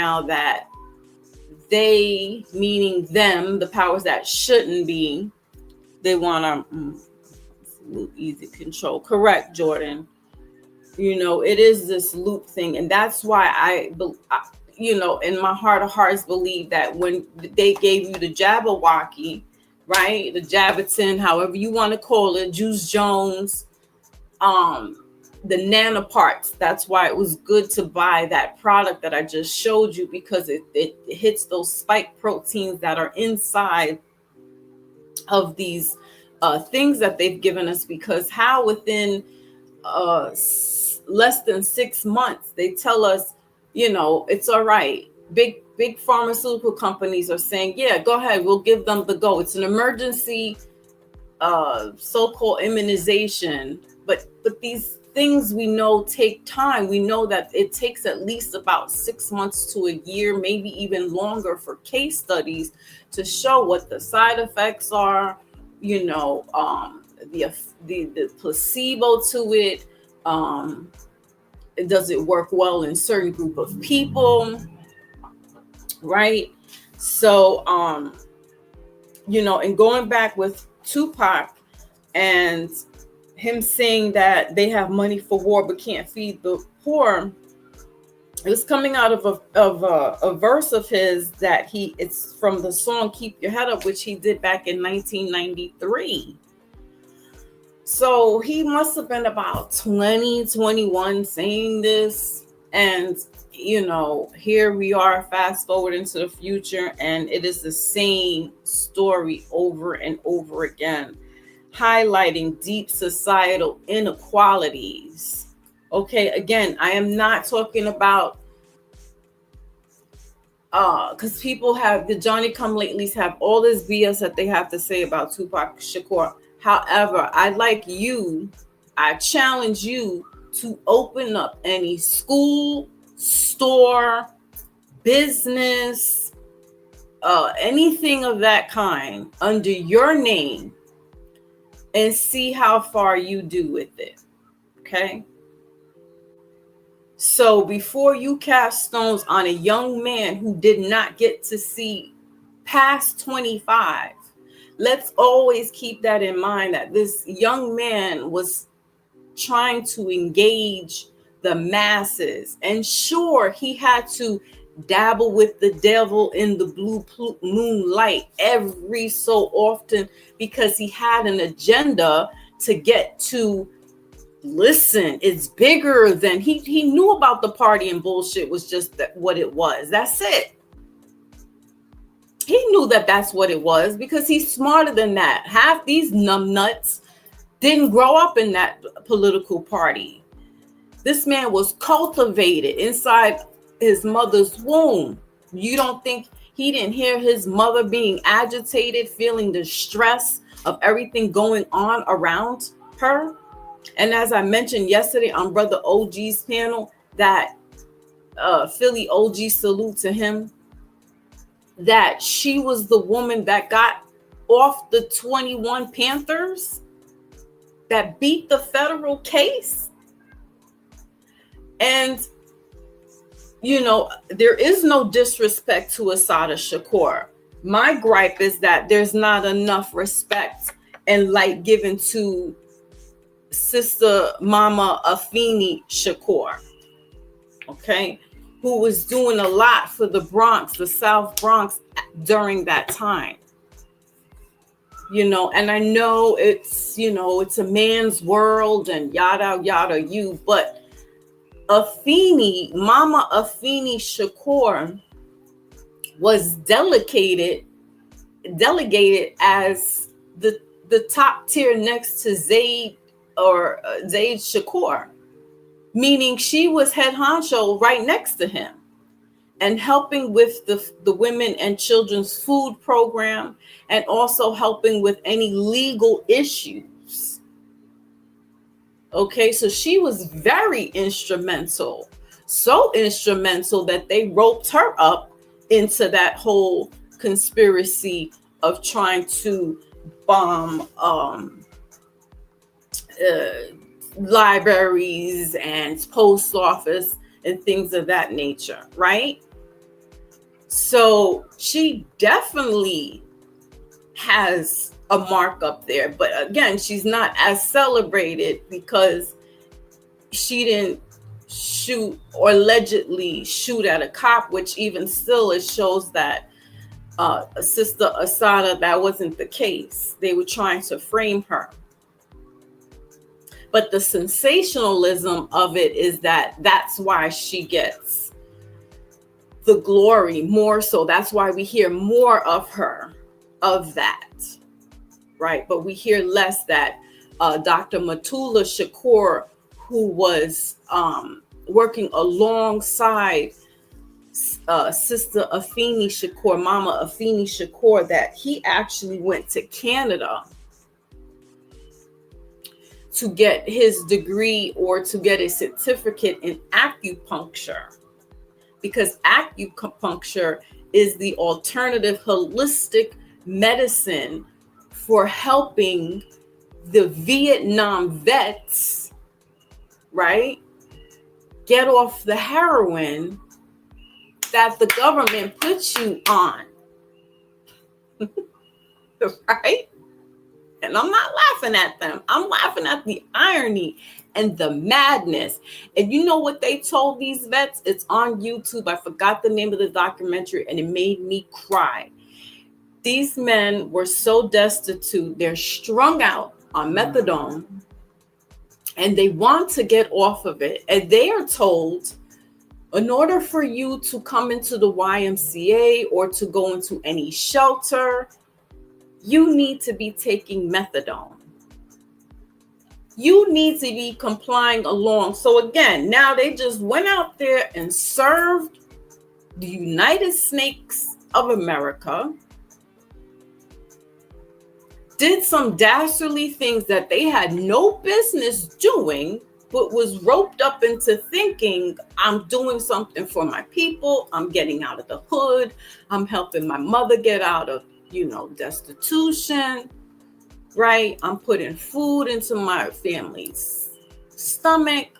now that they, meaning them, the powers that shouldn't be, they want to easy control. Correct, Jordan. It is this loop thing. And that's why I in my heart of hearts believe that when they gave you the Jabberwocky, right? The Jabberton, however you want to call it, Juice Jones, the nanoparts. That's why it was good to buy that product that I just showed you, because it hits those spike proteins that are inside of these things that they've given us. Because how within less than 6 months they tell us, it's all right. Big pharmaceutical companies are saying, yeah, go ahead, we'll give them the go. It's an emergency so-called immunization, but these things we know take time. We know that it takes at least about 6 months to a year, maybe even longer, for case studies to show what the side effects are, the placebo to it. Does it work well in certain group of people, right? So and going back with TUPAC and him saying that they have money for war but can't feed the poor, it was coming out of a verse of his that it's from the song Keep Your Head Up, which he did back in 1993. So he must have been about 20, 21 saying this. And, here we are, fast forward into the future, and it is the same story over and over again, highlighting deep societal inequalities. Okay, again, I am not talking about, because people have, the Johnny come latelys have all this BS that they have to say about Tupac Shakur. However, I challenge you to open up any school, store, business, anything of that kind under your name and see how far you do with it. Okay? So before you cast stones on a young man who did not get to see past 25, let's always keep that in mind, that this young man was trying to engage the masses. And sure, he had to dabble with the devil in the blue moonlight every so often, because he had an agenda to get to, listen, it's bigger than he knew about the party and bullshit was just what it was. That's it. He knew that that's what it was, because he's smarter than that. Half these numbnuts didn't grow up in that political party. This man was cultivated inside his mother's womb. You don't think he didn't hear his mother being agitated, feeling the stress of everything going on around her? And as I mentioned yesterday on Brother OG's panel, that Philly OG, salute to him, that she was the woman that got off the 21 Panthers, that beat the federal case. And, there is no disrespect to Assata Shakur. My gripe is that there's not enough respect and light given to Sister Mama Afeni Shakur, okay, who was doing a lot for the Bronx, the South Bronx, during that time. And I know it's, it's a man's world and yada, yada, but Mama Afeni Shakur was delegated as the top tier next to Zaid Shakur, meaning she was head honcho right next to him and helping with the women and children's food program, and also helping with any legal issues. Okay, so she was very instrumental, so instrumental that they roped her up into that whole conspiracy of trying to bomb libraries and post office and things of that nature, right? So she definitely has a mark up there. But again, she's not as celebrated because she didn't shoot or allegedly shoot at a cop, which even still it shows that Sister Asada, that wasn't the case. They were trying to frame her. But the sensationalism of it is that that's why she gets the glory more so. That's why we hear more of her, of that, right? But we hear less that Dr. Matula Shakur, who was working alongside Sister Afeni Shakur, Mama Afeni Shakur, that he actually went to Canada to get his degree or to get a certificate in acupuncture, because acupuncture is the alternative holistic medicine for helping the Vietnam vets, right, get off the heroin that the government puts you on. Right? And I'm not laughing at them. I'm laughing at the irony and the madness. And you know what they told these vets? It's on YouTube. I forgot the name of the documentary, and it made me cry. These men were so destitute. They're strung out on methadone, and they want to get off of it. And they are told, in order for you to come into the YMCA or to go into any shelter, you need to be taking methadone. You need to be complying along. So again, now they just went out there and served the United Snakes of America, did some dastardly things that they had no business doing, but was roped up into thinking, I'm doing something for my people. I'm getting out of the hood. I'm helping my mother get out of, destitution, right? I'm putting food into my family's stomach,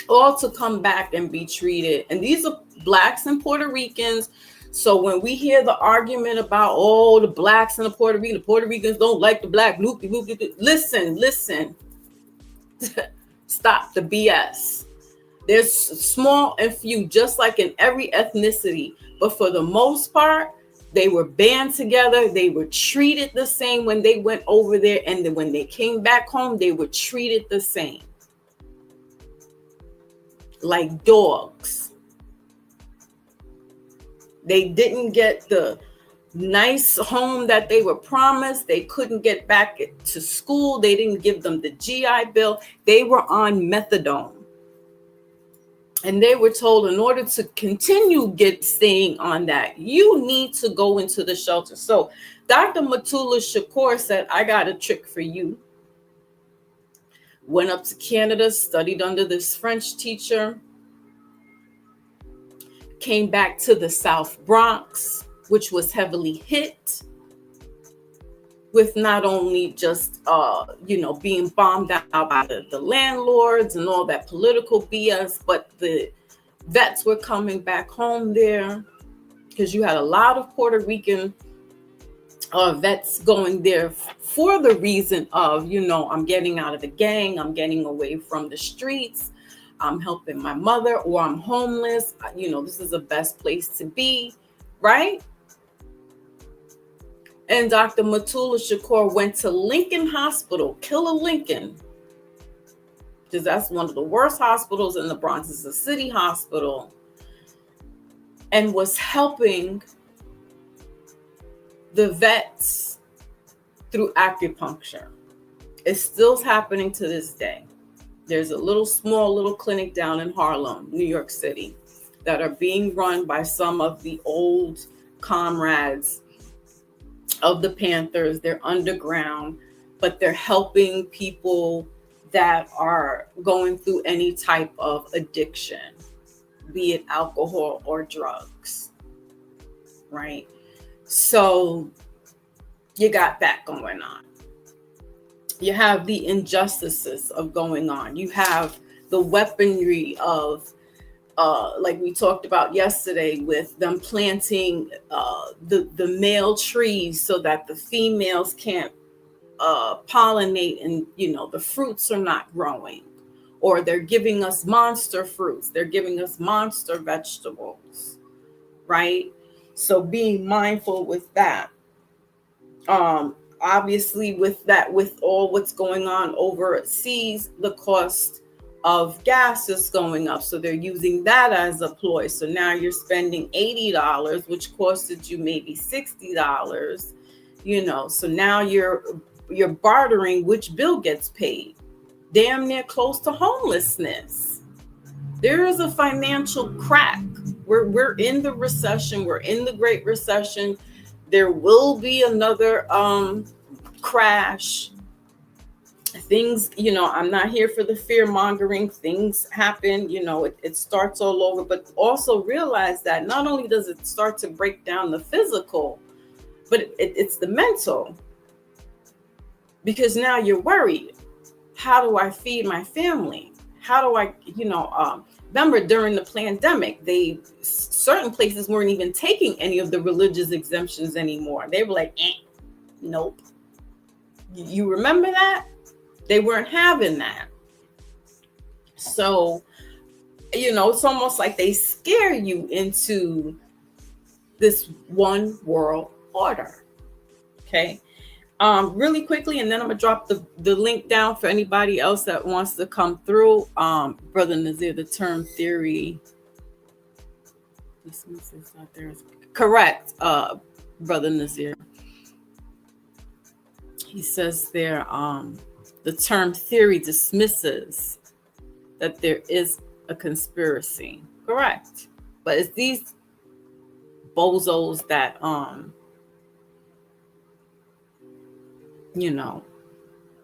all to come back and be treated. And these are Blacks and Puerto Ricans. So when we hear the argument about, the Blacks and the Puerto Ricans don't like the Black, listen, stop the BS. There's small and few, just like in every ethnicity. But for the most part, they were band together. They were treated the same when they went over there. And then when they came back home, they were treated the same. Like dogs. They didn't get the nice home that they were promised. They couldn't get back to school. They didn't give them the GI Bill. They were on methadone. And they were told, in order to continue staying on that, you need to go into the shelter. So Dr. Matula Shakur said, I got a trick for you. Went up to Canada, studied under this French teacher, came back to the South Bronx, which was heavily hit with not only just, being bombed out by the landlords and all that political BS, but the vets were coming back home there because you had a lot of Puerto Rican vets going there for the reason of, I'm getting out of the gang, I'm getting away from the streets, I'm helping my mother, or I'm homeless. This is the best place to be, right? And Dr. Matula Shakur went to Lincoln Hospital, Killer Lincoln, because that's one of the worst hospitals in the Bronx. It's a city hospital, and was helping the vets through acupuncture. It's still happening to this day. There's a small little clinic down in Harlem, New York City, that are being run by some of the old comrades of the Panthers. They're underground, but they're helping people that are going through any type of addiction, be it alcohol or drugs, right? So you got that going on. You have the injustices of going on. You have the weaponry of like we talked about yesterday, with them planting the male trees so that the females can't pollinate, and the fruits are not growing, or they're giving us monster fruits, they're giving us monster vegetables, right? So being mindful with that. Obviously with that, with all what's going on overseas, the cost of gas is going up, so they're using that as a ploy. So now you're spending $80, which costed you maybe $60, so now you're bartering which bill gets paid, damn near close to homelessness. There is a financial crack. We're in the recession, we're in the Great Recession. There will be another crash. Things, I'm not here for the fear mongering. Things happen, it starts all over. But also realize that not only does it start to break down the physical, but it's the mental. Because now you're worried. How do I feed my family? How do I, remember during the pandemic, certain places weren't even taking any of the religious exemptions anymore. They were like, nope. You remember that? They weren't having that. So, it's almost like they scare you into this one world order. Okay. Really quickly, and then I'm gonna drop the link down for anybody else that wants to come through. Brother Nazir, the term theory. This is not there. Correct, Brother Nazir. He says there, the term theory dismisses that there is a conspiracy. Correct. But it's these bozos that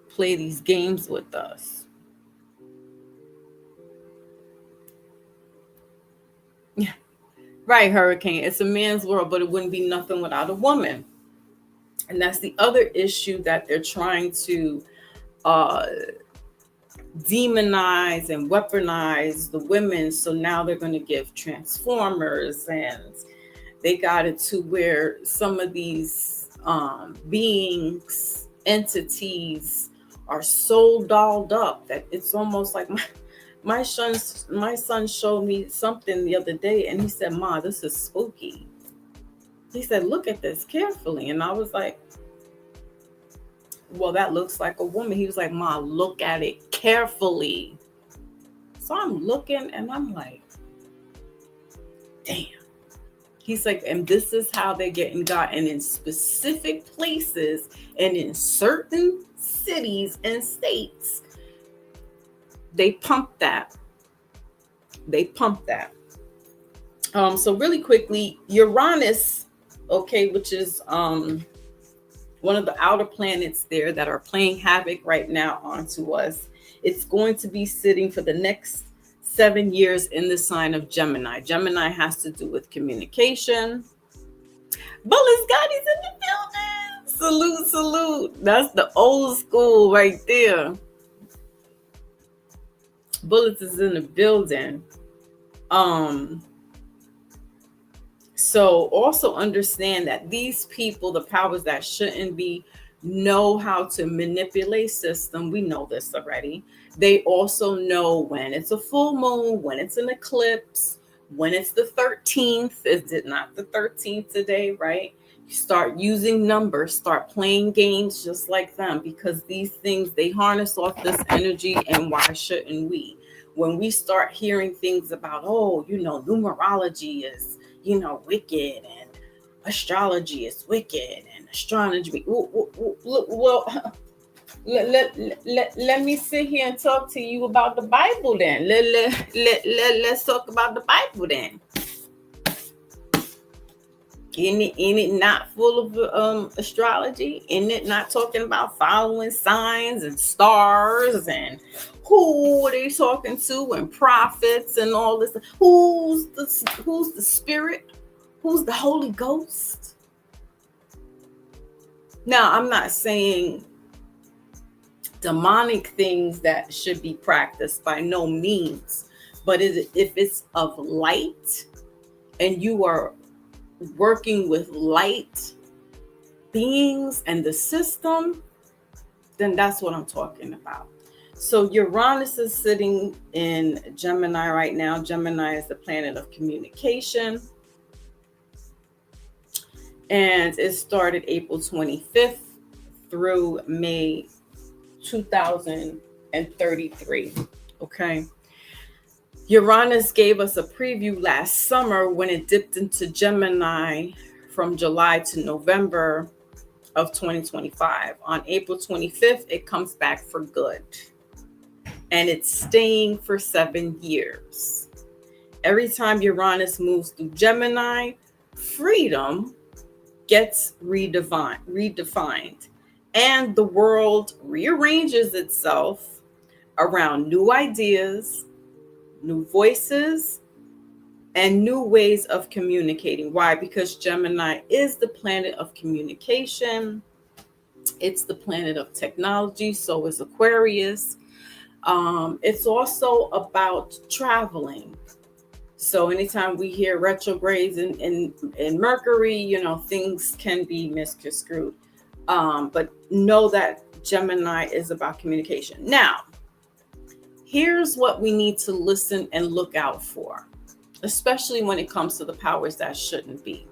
play these games with us. Yeah. Right, Hurricane. It's a man's world, but it wouldn't be nothing without a woman. And that's the other issue that they're trying to demonize and weaponize the women. So now they're going to give transformers, and they got it to where some of these beings, entities, are so dolled up that it's almost like my son showed me something the other day, and he said, "Ma, this is spooky." He said, "Look at this carefully," and I was like, "Well, that looks like a woman." He was like, "Ma, look at it carefully." So I'm looking, and I'm like, damn. He's like, and this is how they're getting gotten in specific places and in certain cities and states. They pump that. So really quickly, Uranus, okay, which is one of the outer planets there that are playing havoc right now onto us. It's going to be sitting for the next 7 years in the sign of Gemini. Gemini has to do with communication. Bullet Scotty's in the building. Salute. That's the old school right there. Bullets is in the building. So also understand that these people, the powers that shouldn't be, know how to manipulate system. We know this already. They also know when it's a full moon, when it's an eclipse, when it's the 13th. Is it not the 13th today, right? You start using numbers, start playing games just like them, because these things, they harness off this energy. And why shouldn't we? When we start hearing things about, numerology is, wicked, and astrology is wicked, and astronomy. Well, let me sit here and talk to you about the Bible then. Let's talk about the Bible then. Isn't it not full of astrology? Isn't it not talking about following signs and stars, and who are they talking to, and prophets and all this? Who's the spirit? Who's the Holy Ghost? Now, I'm not saying demonic things that should be practiced, by no means, But if it's of light and you are working with light beings and the system, then that's what I'm talking about. So Uranus is sitting in Gemini right now. Gemini is the planet of communication. And it started April 25th through May 2033. Okay. Uranus gave us a preview last summer when it dipped into Gemini from July to November of 2025. On April 25th, it comes back for good. And it's staying for 7 years. Every time Uranus moves through Gemini, freedom gets redefined. And the world rearranges itself around new ideas, new voices, and new ways of communicating. Why? Because Gemini is the planet of communication. It's the planet of technology. So is Aquarius. It's also about traveling. So anytime we hear retrogrades in Mercury, things can be misconstrued. But know that Gemini is about communication. Now, here's what we need to listen and look out for, especially when it comes to the powers that shouldn't be.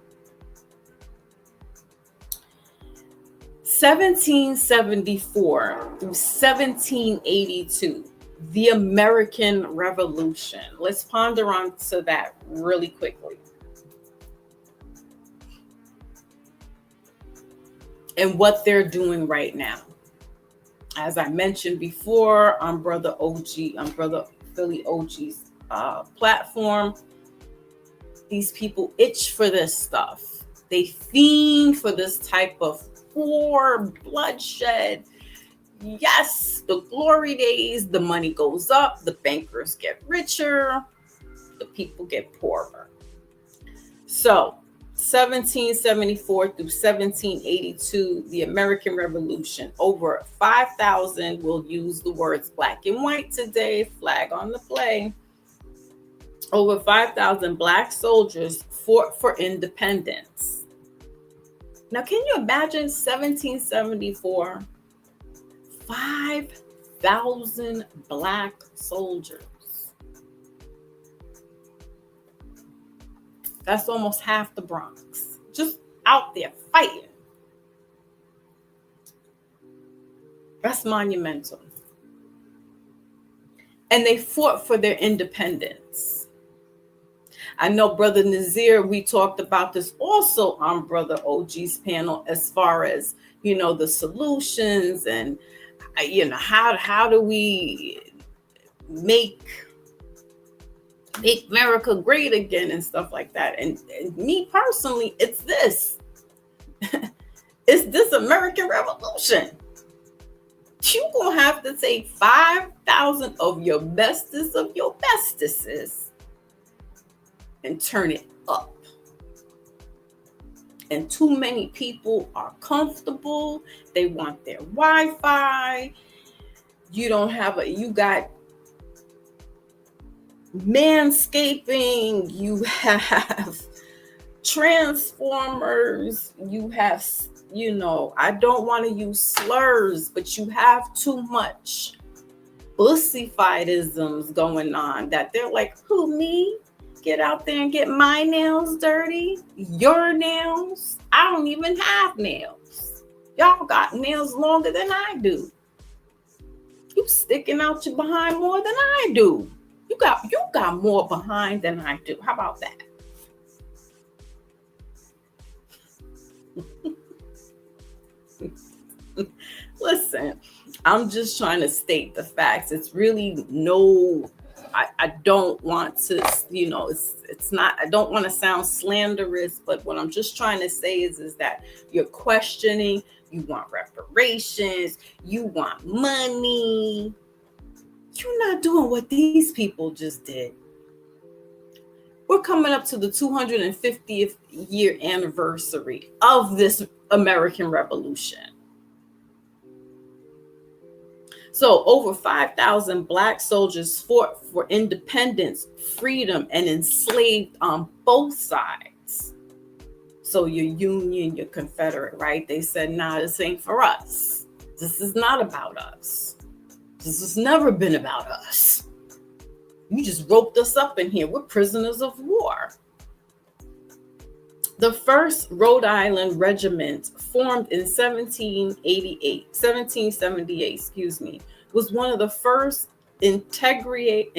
1774 through 1782, the American Revolution. Let's ponder on to that really quickly. And what they're doing right now. As I mentioned before, on Brother Philly OG's platform, these people itch for this stuff. They fiend for this type of war, bloodshed. Yes, the glory days, the money goes up, the bankers get richer, the people get poorer. So 1774 through 1782, the American Revolution. Over 5,000 will use the words black and white today, flag on the play. Over 5,000 black soldiers fought for independence. Now, can you imagine 1774? 5,000 black soldiers. That's almost half the Bronx, just out there fighting. That's monumental. And they fought for their independence. I know Brother Nazir, we talked about this also on Brother OG's panel, as far as, the solutions and, how do we make America great again and stuff like that. And me personally, it's this. It's this American Revolution. You're going to have to take 5,000 of your bestest of your bestesses and turn it up. And too many people are comfortable. They want their Wi-Fi. You got manscaping, you have transformers, you have, I don't want to use slurs, but you have too much bussifiedisms going on that they're like, who, me? Get out there and get my nails dirty? Your nails? I don't even have nails. Y'all got nails longer than I do. You sticking out your behind more than I do. You got more behind than I do. How about that? Listen, I'm just trying to state the facts. It's really I don't want to, it's not, I don't want to sound slanderous, but what I'm just trying to say is that you're questioning, you want reparations, you want money. You're not doing what these people just did. We're coming up to the 250th year anniversary of this American Revolution. So over 5,000 Black soldiers fought for independence, freedom, and enslaved on both sides. So your Union, your Confederate, right? They said, nah, this ain't for us. This is not about us. This has never been about us. You just roped us up in here. We're prisoners of war. The 1st Rhode Island Regiment, formed in 1778, was one of the first integrated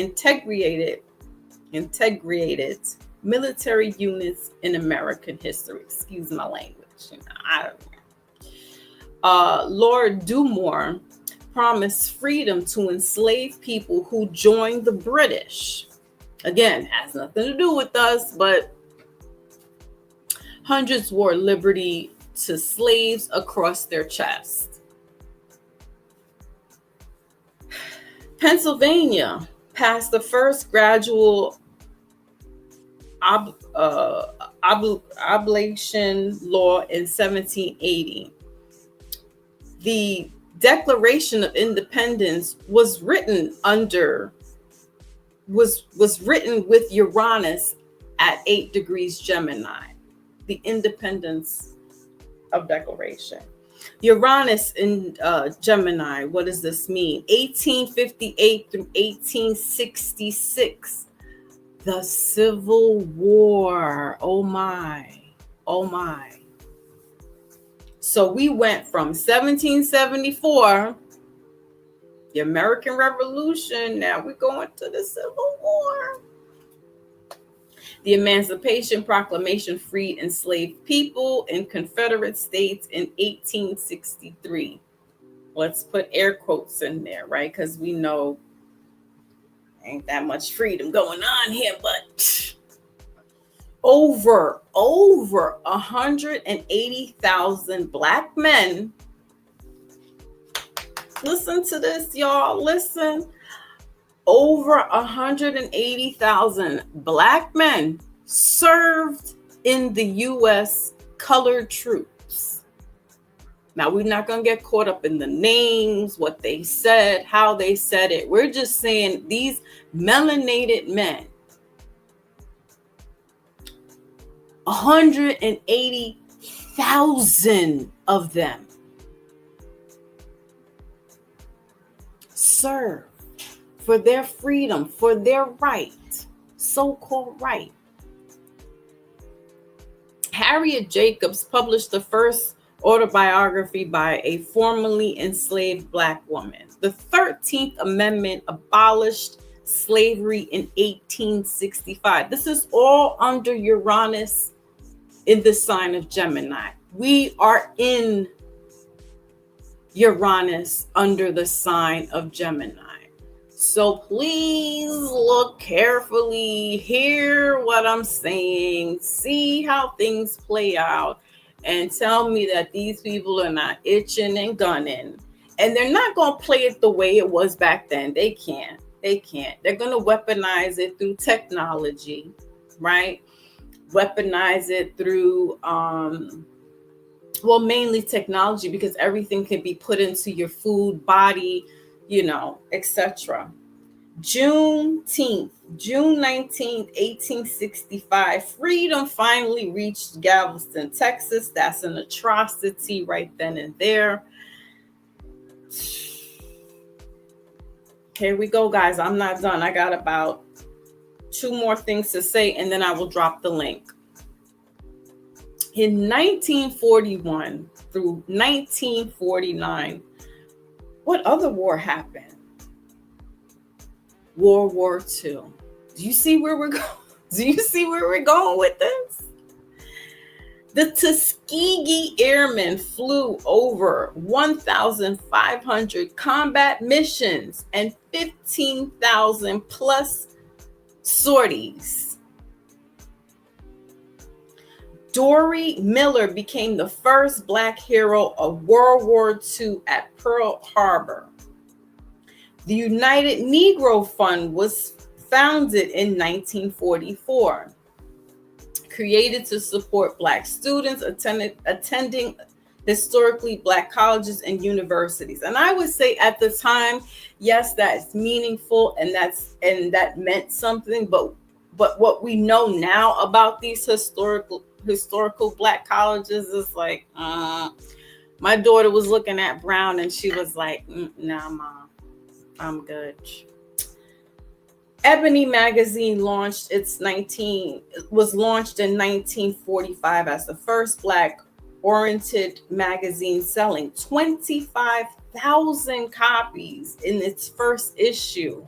military units in American history. Excuse my language. Lord Dumore promised freedom to enslaved people who joined the British. Again, has nothing to do with us, but hundreds wore liberty to slaves across their chest. Pennsylvania passed the first gradual oblation law in 1780. The Declaration of Independence was written with Uranus at 8 degrees Gemini. The Independence of Declaration. Uranus in Gemini, what does this mean? 1858 through 1866. The Civil War. Oh my. So we went from 1774, the American Revolution, now we're going to the Civil War. The Emancipation Proclamation freed enslaved people in Confederate states in 1863. Let's put air quotes in there, right? Because we know ain't that much freedom going on here, but over 180,000 Black men. Listen to this, y'all. Listen. Over 180,000 Black men served in the U.S. colored troops. Now, we're not going to get caught up in the names, what they said, how they said it. We're just saying these melanated men, 180,000 of them served for their freedom, for their right, so-called right. Harriet Jacobs published the first autobiography by a formerly enslaved Black woman. The 13th Amendment abolished slavery in 1865. This is all under Uranus in the sign of Gemini. We are in Uranus under the sign of Gemini. So please look carefully, hear what I'm saying, see how things play out, and tell me that these people are not itching and gunning. And they're not going to play it the way it was back then. They can't. They're going to weaponize it through technology, right? Weaponize it through, mainly technology, because everything can be put into your food, body, etc. June 19th, 1865, freedom finally reached Galveston, Texas. That's an atrocity right then and there. Here we go, guys. I'm not done. I got about 2 more things to say, and then I will drop the link. In 1941 through 1949, what other war happened? World War II. Do you see where we're going? Do you see where we're going with this? The Tuskegee Airmen flew over 1,500 combat missions and 15,000 plus sorties. Dory Miller became the first Black hero of World War II at Pearl Harbor. The United Negro Fund was founded in 1944, created to support Black students attending historically Black colleges and universities. And I would say at the time, yes, that's meaningful and that meant something. But what we know now about these historical Black colleges is like, my daughter was looking at Brown and she was like, nah, Mom, I'm good. Ebony magazine was launched in 1945 as the first Black-oriented magazine, selling 25,000 copies in its first issue.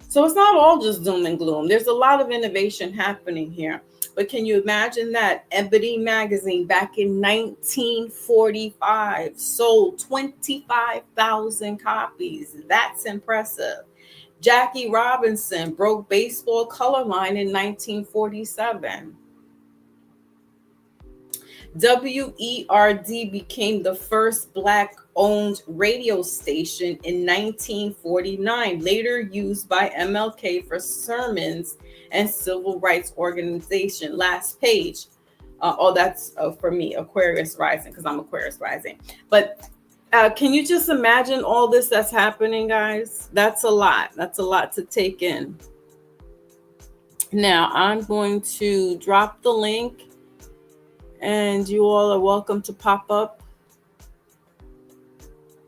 So it's not all just doom and gloom. There's a lot of innovation happening here. But can you imagine that? Ebony magazine back in 1945 sold 25,000 copies. That's impressive. Jackie Robinson broke baseball color line in 1947. WERD became the first Black-owned radio station in 1949, later used by MLK for sermons and civil rights organization. Last page. That's for me, Aquarius rising, because I'm Aquarius rising. But can you just imagine all this that's happening, guys? That's a lot. That's a lot to take in. Now, I'm going to drop the link, and you all are welcome to pop up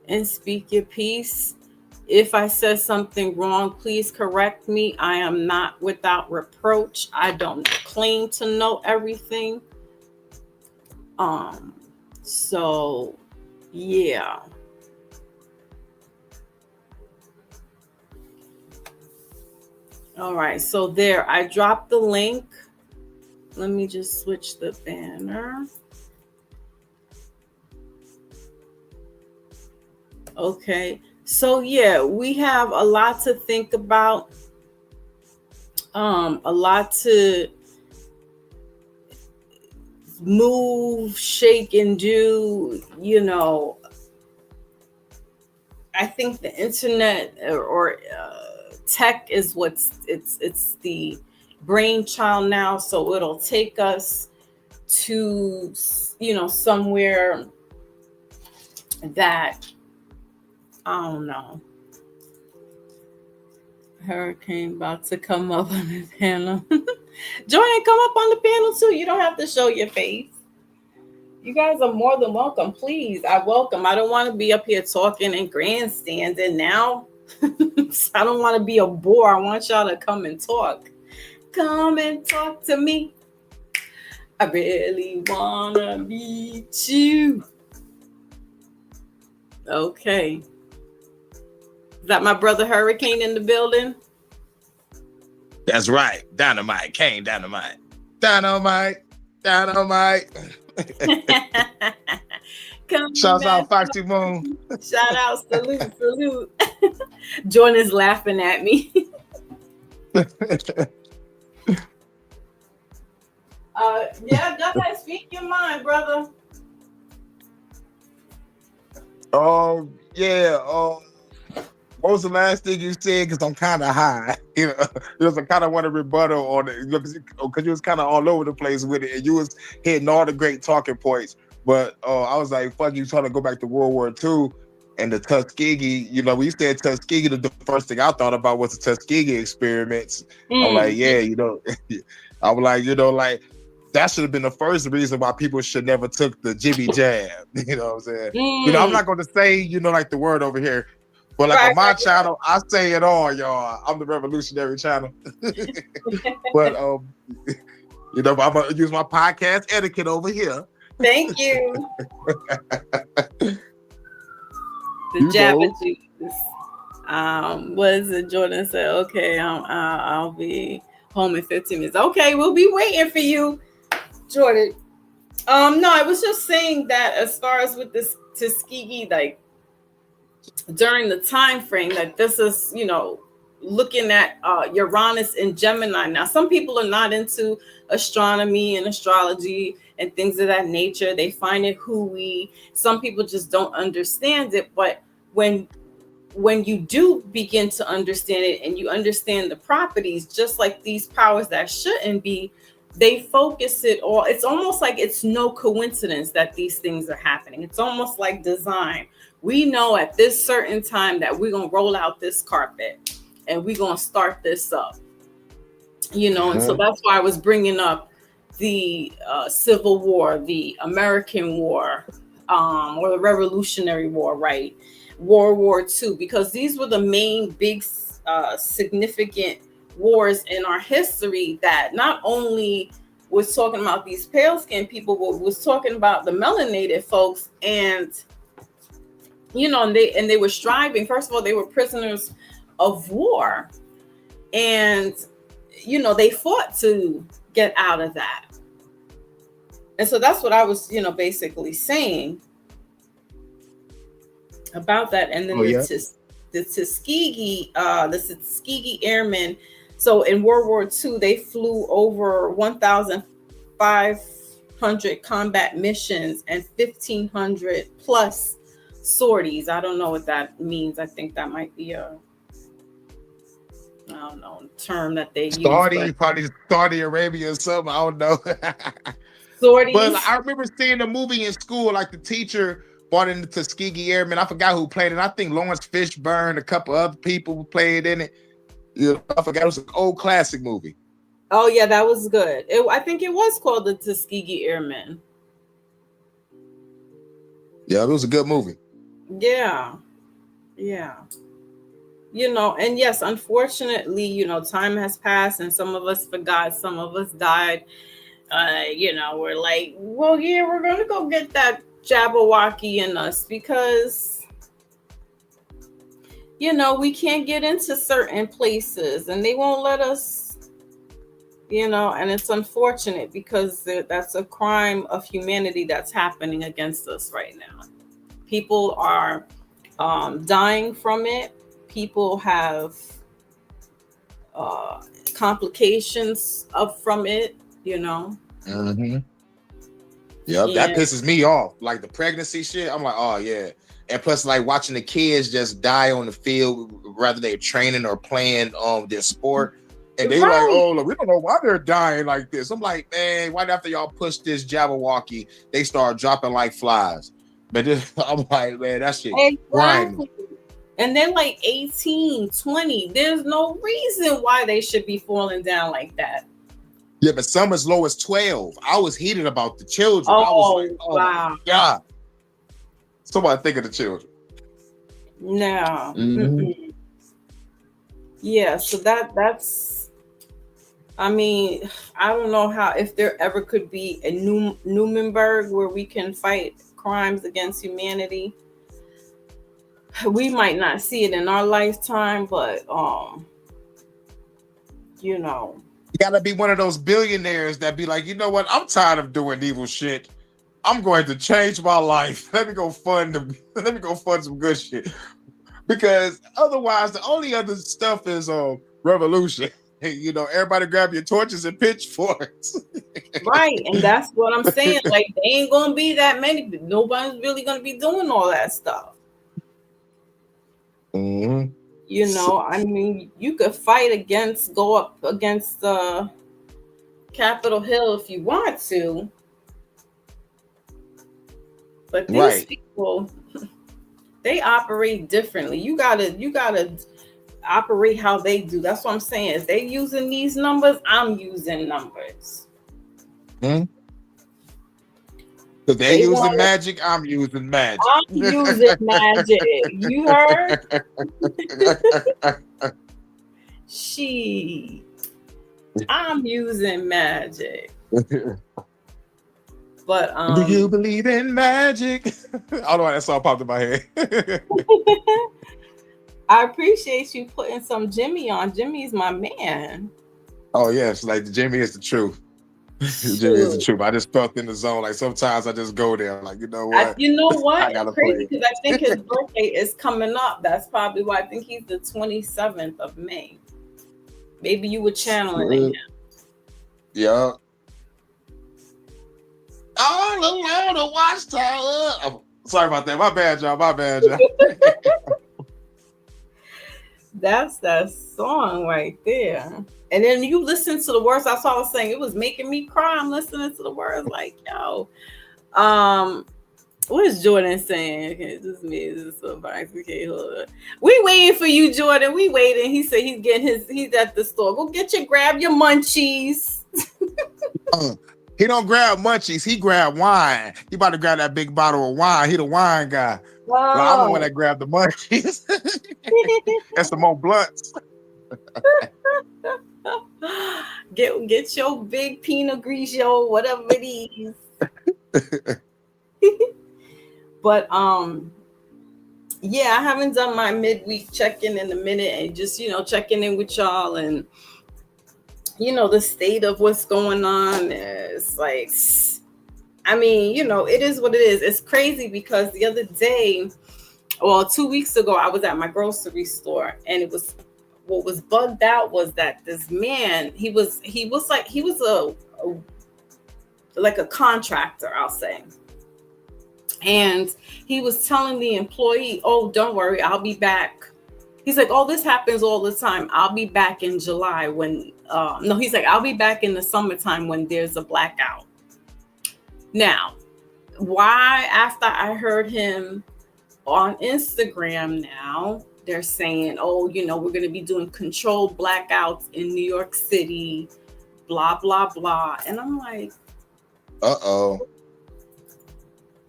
and speak your piece. If I said something wrong, please correct me. I am not without reproach. I don't claim to know everything. So yeah. All right, so there, I dropped the link. Let me just switch the banner. Okay, so yeah, we have a lot to think about, a lot to move, shake, and do. You know, I think the internet or tech is it's the brainchild now, so it'll take us to, you know, somewhere that, I don't know. Hurricane about to come up on the panel. Jordan, come up on the panel too. You don't have to show your face. You guys are more than welcome. Please, I welcome. I don't want to be up here talking and grandstanding now. I don't want to be a bore. I want y'all to come and talk. Come and talk to me. I really want to meet you. Okay. Is that my brother Hurricane in the building? That's right. Dynamite. Kane Dynamite. Dynamite. Dynamite. Shouts out Foxy Moon. Shout out. Salute. Salute. Jordan's laughing at me. Yeah, go ahead. Speak your mind, brother. Yeah. What was the last thing you said? Because I'm kind of high. You know, because I kind of want to rebuttal on it because you was kind of all over the place with it, and you was hitting all the great talking points. But I was like, "Fuck you!" Trying to go back to World War II and the Tuskegee. You know, when you said Tuskegee, the first thing I thought about was the Tuskegee experiments. I'm like, yeah, you know, I was like, you know, like that should have been the first reason why people should never took the jibby jab. You know what I'm saying? You know, I'm not going to say, you know, like the word over here. But like on my channel, I say it all, y'all. I'm the revolutionary channel. But you know, I'm gonna use my podcast etiquette over here. Thank you. The jab of Jesus. What is it? Jordan said, "Okay, I'll be home in 15 minutes." Okay, we'll be waiting for you, Jordan. No, I was just saying that as far as with this Tuskegee, like, during the time frame that this is, you know, looking at Uranus and Gemini. Now, some people are not into astronomy and astrology and things of that nature. They find it hooey. Some people just don't understand it. But when you do begin to understand it and you understand the properties, just like these powers that shouldn't be, they focus it all. It's almost like it's no coincidence that these things are happening. It's almost like design. We know at this certain time that we're going to roll out this carpet and we're going to start this up, and so that's why I was bringing up the Civil War, the American War, or the Revolutionary War, right? World War II, because these were the main big significant wars in our history that not only was talking about these pale skinned people, but was talking about the melanated folks. And and they were striving. First of all, they were prisoners of war, and they fought to get out of that. And so that's what I was basically saying about that. And then the Tuskegee Airmen. So in World War II, they flew over 1,500 combat missions and 1,500 plus sorties. I don't know what that means. I think that might be a term that they use. Probably Saudi Arabia or something. I don't know. Sorties. But I remember seeing a movie in school, like the teacher brought in the Tuskegee Airmen. I forgot who played it. I think Lawrence Fishburne, a couple other people played in it. I forgot. It was an old classic movie. Oh yeah, that was good. I think it was called the Tuskegee Airmen. Yeah, it was a good movie. Yeah. And yes, unfortunately, time has passed and some of us forgot, some of us died. We're like, well, yeah, we're going to go get that Jabberwocky in us because, we can't get into certain places and they won't let us, and it's unfortunate because that's a crime of humanity that's happening against us right now. People are dying from it. People have complications from it, Mm-hmm. Yeah, that pisses me off. Like the pregnancy shit, I'm like, oh yeah. And plus, like watching the kids just die on the field, whether they're training or playing their sport. And they're like, oh, look, we don't know why they're dying like this. I'm like, man, right after y'all push this Jabberwocky, they start dropping like flies. But I'm like, man, that shit grinding. And they're like 18, 20. There's no reason why they should be falling down like that. Yeah, but some as low as 12. I was heated about the children. Oh, I was like, oh wow. my God. Somebody think of the children. No. Mm-hmm. Yeah, so that's, I mean, I don't know if there ever could be a Nuremberg where we can fight crimes against humanity. We might not see it in our lifetime, but you gotta be one of those billionaires that be like, you know what? I'm tired of doing evil shit. I'm going to change my life. Let me go fund some good shit. Because otherwise, the only other stuff is revolution. Everybody grab your torches and pitchforks. Right, and that's what I'm saying. Like, they ain't gonna be that many. Nobody's really gonna be doing all that stuff. Mm-hmm. I mean, you could go up against Capitol Hill if you want to, but these people, they operate differently. You gotta operate how they do. That's what I'm saying. If they using these numbers, I'm using numbers. Mm-hmm. If they using magic, I'm using magic. I'm using magic. You heard? I'm using magic. But do you believe in magic? I don't know why that song popped in my head. I appreciate you putting some Jimmy on. Jimmy's my man. Oh yes, like Jimmy is the truth. Jimmy is the truth. I just felt in the zone. Like sometimes I just go there. Like, you know what? I gotta crazy because I think his birthday is coming up. That's probably why I think he's the 27th of May. Maybe you were channeling him. Yeah. All alone the watchtower. Sorry about that. My bad, y'all. That's that song right there. And then you listen to the words. That's all I was saying. It was making me cry. I'm listening to the words like, yo. What is Jordan saying? Okay, this is me. This is somebody. Okay, hold on. We waiting for you, Jordan. We waiting. He said he's at the store. Go grab your munchies. He don't grab munchies. He grab wine. He about to grab that big bottle of wine. He the wine guy. Oh. Well, I'm the one that grabbed the munchies. That's the more blunts. Get your big Pinot Grigio, whatever it is. But yeah, I haven't done my midweek check-in in a minute, and just checking in with y'all, and the state of what's going on is like, I mean, it is what it is. It's crazy because the other day, well, 2 weeks ago, I was at my grocery store, and what was bugged out was that this man, he was like a contractor, I'll say. And he was telling the employee, oh, don't worry, I'll be back. He's like, oh, this happens all the time. I'll be back in July when, he's like, I'll be back in the summertime when there's a blackout. Now, why, after I heard him on Instagram now, they're saying, oh, we're going to be doing controlled blackouts in New York City, blah, blah, blah. And I'm like, uh-oh.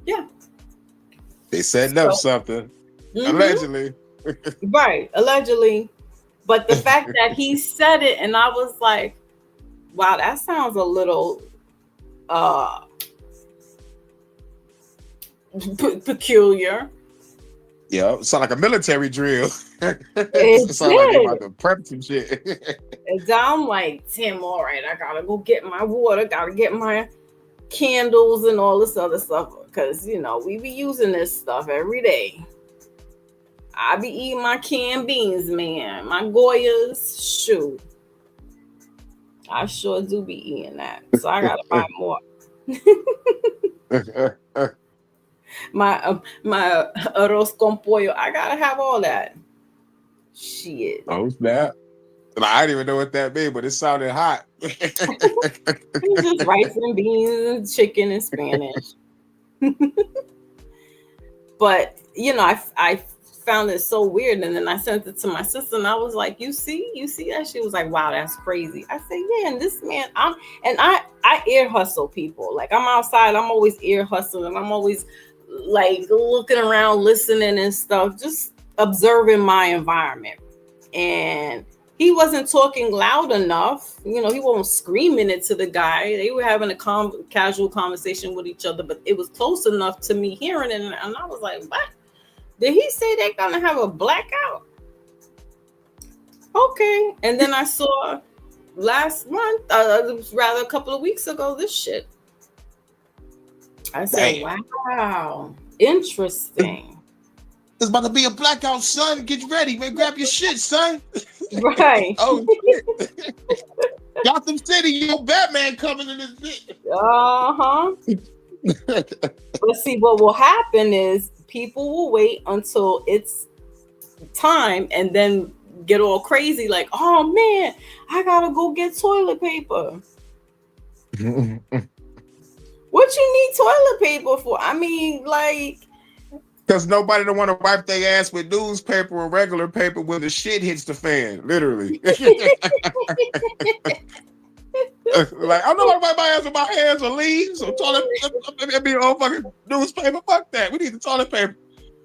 Yeah. They setting up something. Mm-hmm. Allegedly. Right, allegedly. But the fact that he said it, and I was like, wow, that sounds a little peculiar. Yeah, it sounds like a military drill. It sounds like they're about to prep some shit. And I'm like, Tim, all right, I gotta go get my water, gotta get my candles and all this other stuff, because we be using this stuff every day. I be eating my canned beans, man, my Goyas. Shoot, I sure do be eating that, so I gotta buy more. My arroz con pollo, I gotta have all that shit. Oh snap. I didn't even know what that meant, but it sounded hot. It's just rice and beans and chicken and Spanish. But I found it so weird, and then I sent it to my sister, and I was like, you see that? She was like, wow, that's crazy. I said, yeah, and this man, I ear hustle people. Like, I'm outside, I'm always ear hustling, I'm always like looking around, listening and stuff, just observing my environment. And he wasn't talking loud enough. He wasn't screaming it to the guy. They were having a casual conversation with each other, but it was close enough to me hearing it. And I was like, what? Did he say they're going to have a blackout? Okay. And then I saw last month, rather a couple of weeks ago, this shit. I said, damn. Wow, interesting. It's about to be a blackout, son. Get ready, man. Grab your shit, son. Right. Oh, shit. Gotham City, your Batman coming in this bitch. Uh-huh. But see, what will happen is people will wait until it's time and then get all crazy like, oh, man, I got to go get toilet paper. What you need toilet paper for? I mean, like... Because nobody don't want to wipe their ass with newspaper or regular paper when the shit hits the fan, literally. Like, I'm not going to wipe my ass with my hands or leaves or toilet paper. Be all fucking newspaper. Fuck that. We need the toilet paper.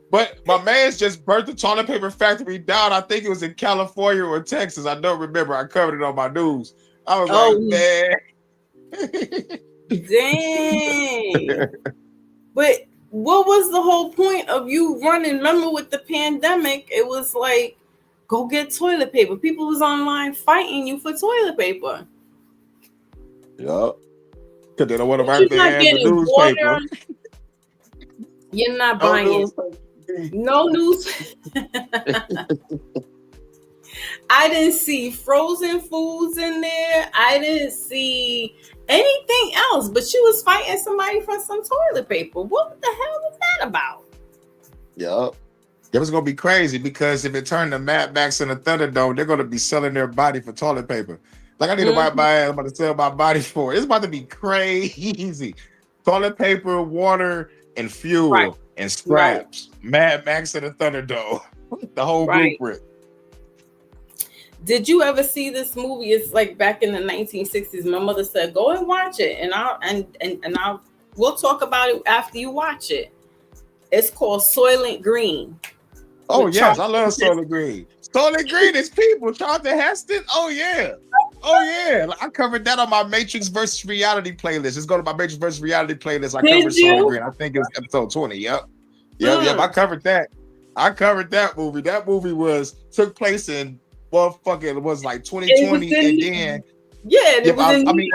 But my man's just burnt the toilet paper factory down. I think it was in California or Texas. I don't remember. I covered it on my news. I was like, man. Dang. But what was the whole point of you running? Remember with the pandemic, it was like, go get toilet paper. People was online fighting you for toilet paper. Yup. Because they don't want to write their hands with newspaper. You're not buying no news. I didn't see frozen foods in there. I didn't see anything else, but she was fighting somebody for some toilet paper. What the hell was that about? Yup. It was gonna be crazy because if it turned to Mad Max and the Thunderdome, they're gonna be selling their body for toilet paper. Like I need to wipe my ass. I'm about to sell my body for it. It's about to be crazy. Toilet paper, water, and fuel and scraps. Mad Max and the Thunderdome. The whole blueprint. Did you ever see this movie? It's like back in the 1960s. My mother said, "Go and watch it," and we'll talk about it after you watch it. It's called Soylent Green. Oh yes, I love Soylent Green. Soylent Green is people. Charlton Heston. Oh yeah. I covered that on my Matrix versus Reality playlist. Just go to my Matrix versus Reality playlist. I covered Soylent Green. I think it was episode 20. Yep. I covered that. I covered that movie. That movie took place in it was like 2020, and then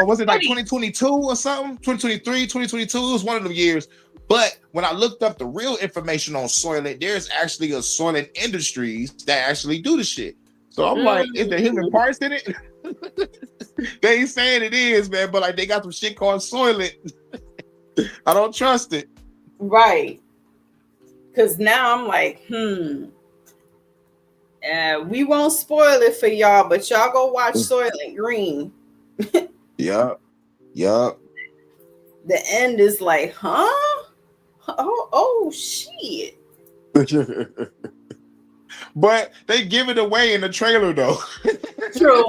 was it like 2022 or something? 2023, 2022. It was one of the years. But when I looked up the real information on Soylent, there's actually a Soylent Industries that actually do the shit. So I'm like, is there human parts in it? They ain't saying it is, man, but like they got some shit called Soylent. I don't trust it. Right. Because now I'm like, we won't spoil it for y'all, but y'all go watch Soylent Green. Yup. The end is like, huh? Oh shit. But they give it away in the trailer though. True.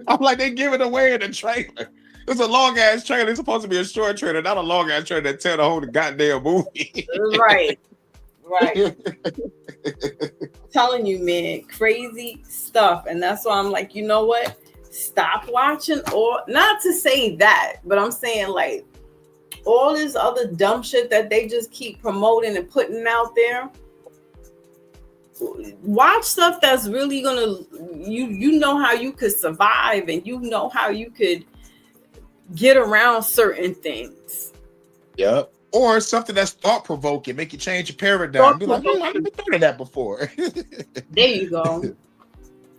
I'm like, they give it away in the trailer. It's a long ass trailer. It's supposed to be a short trailer, not a long ass trailer that tell the whole goddamn movie. Right. Telling you, man, crazy stuff. And that's why I'm like, you know what? Stop watching, or not to say that, but I'm saying like all this other dumb shit that they just keep promoting and putting out there. Watch stuff that's really gonna you know how you could survive, and you know how you could get around certain things. Yep. Or something that's thought-provoking, make you change your paradigm. Be like, I've never thought of that before. There you go.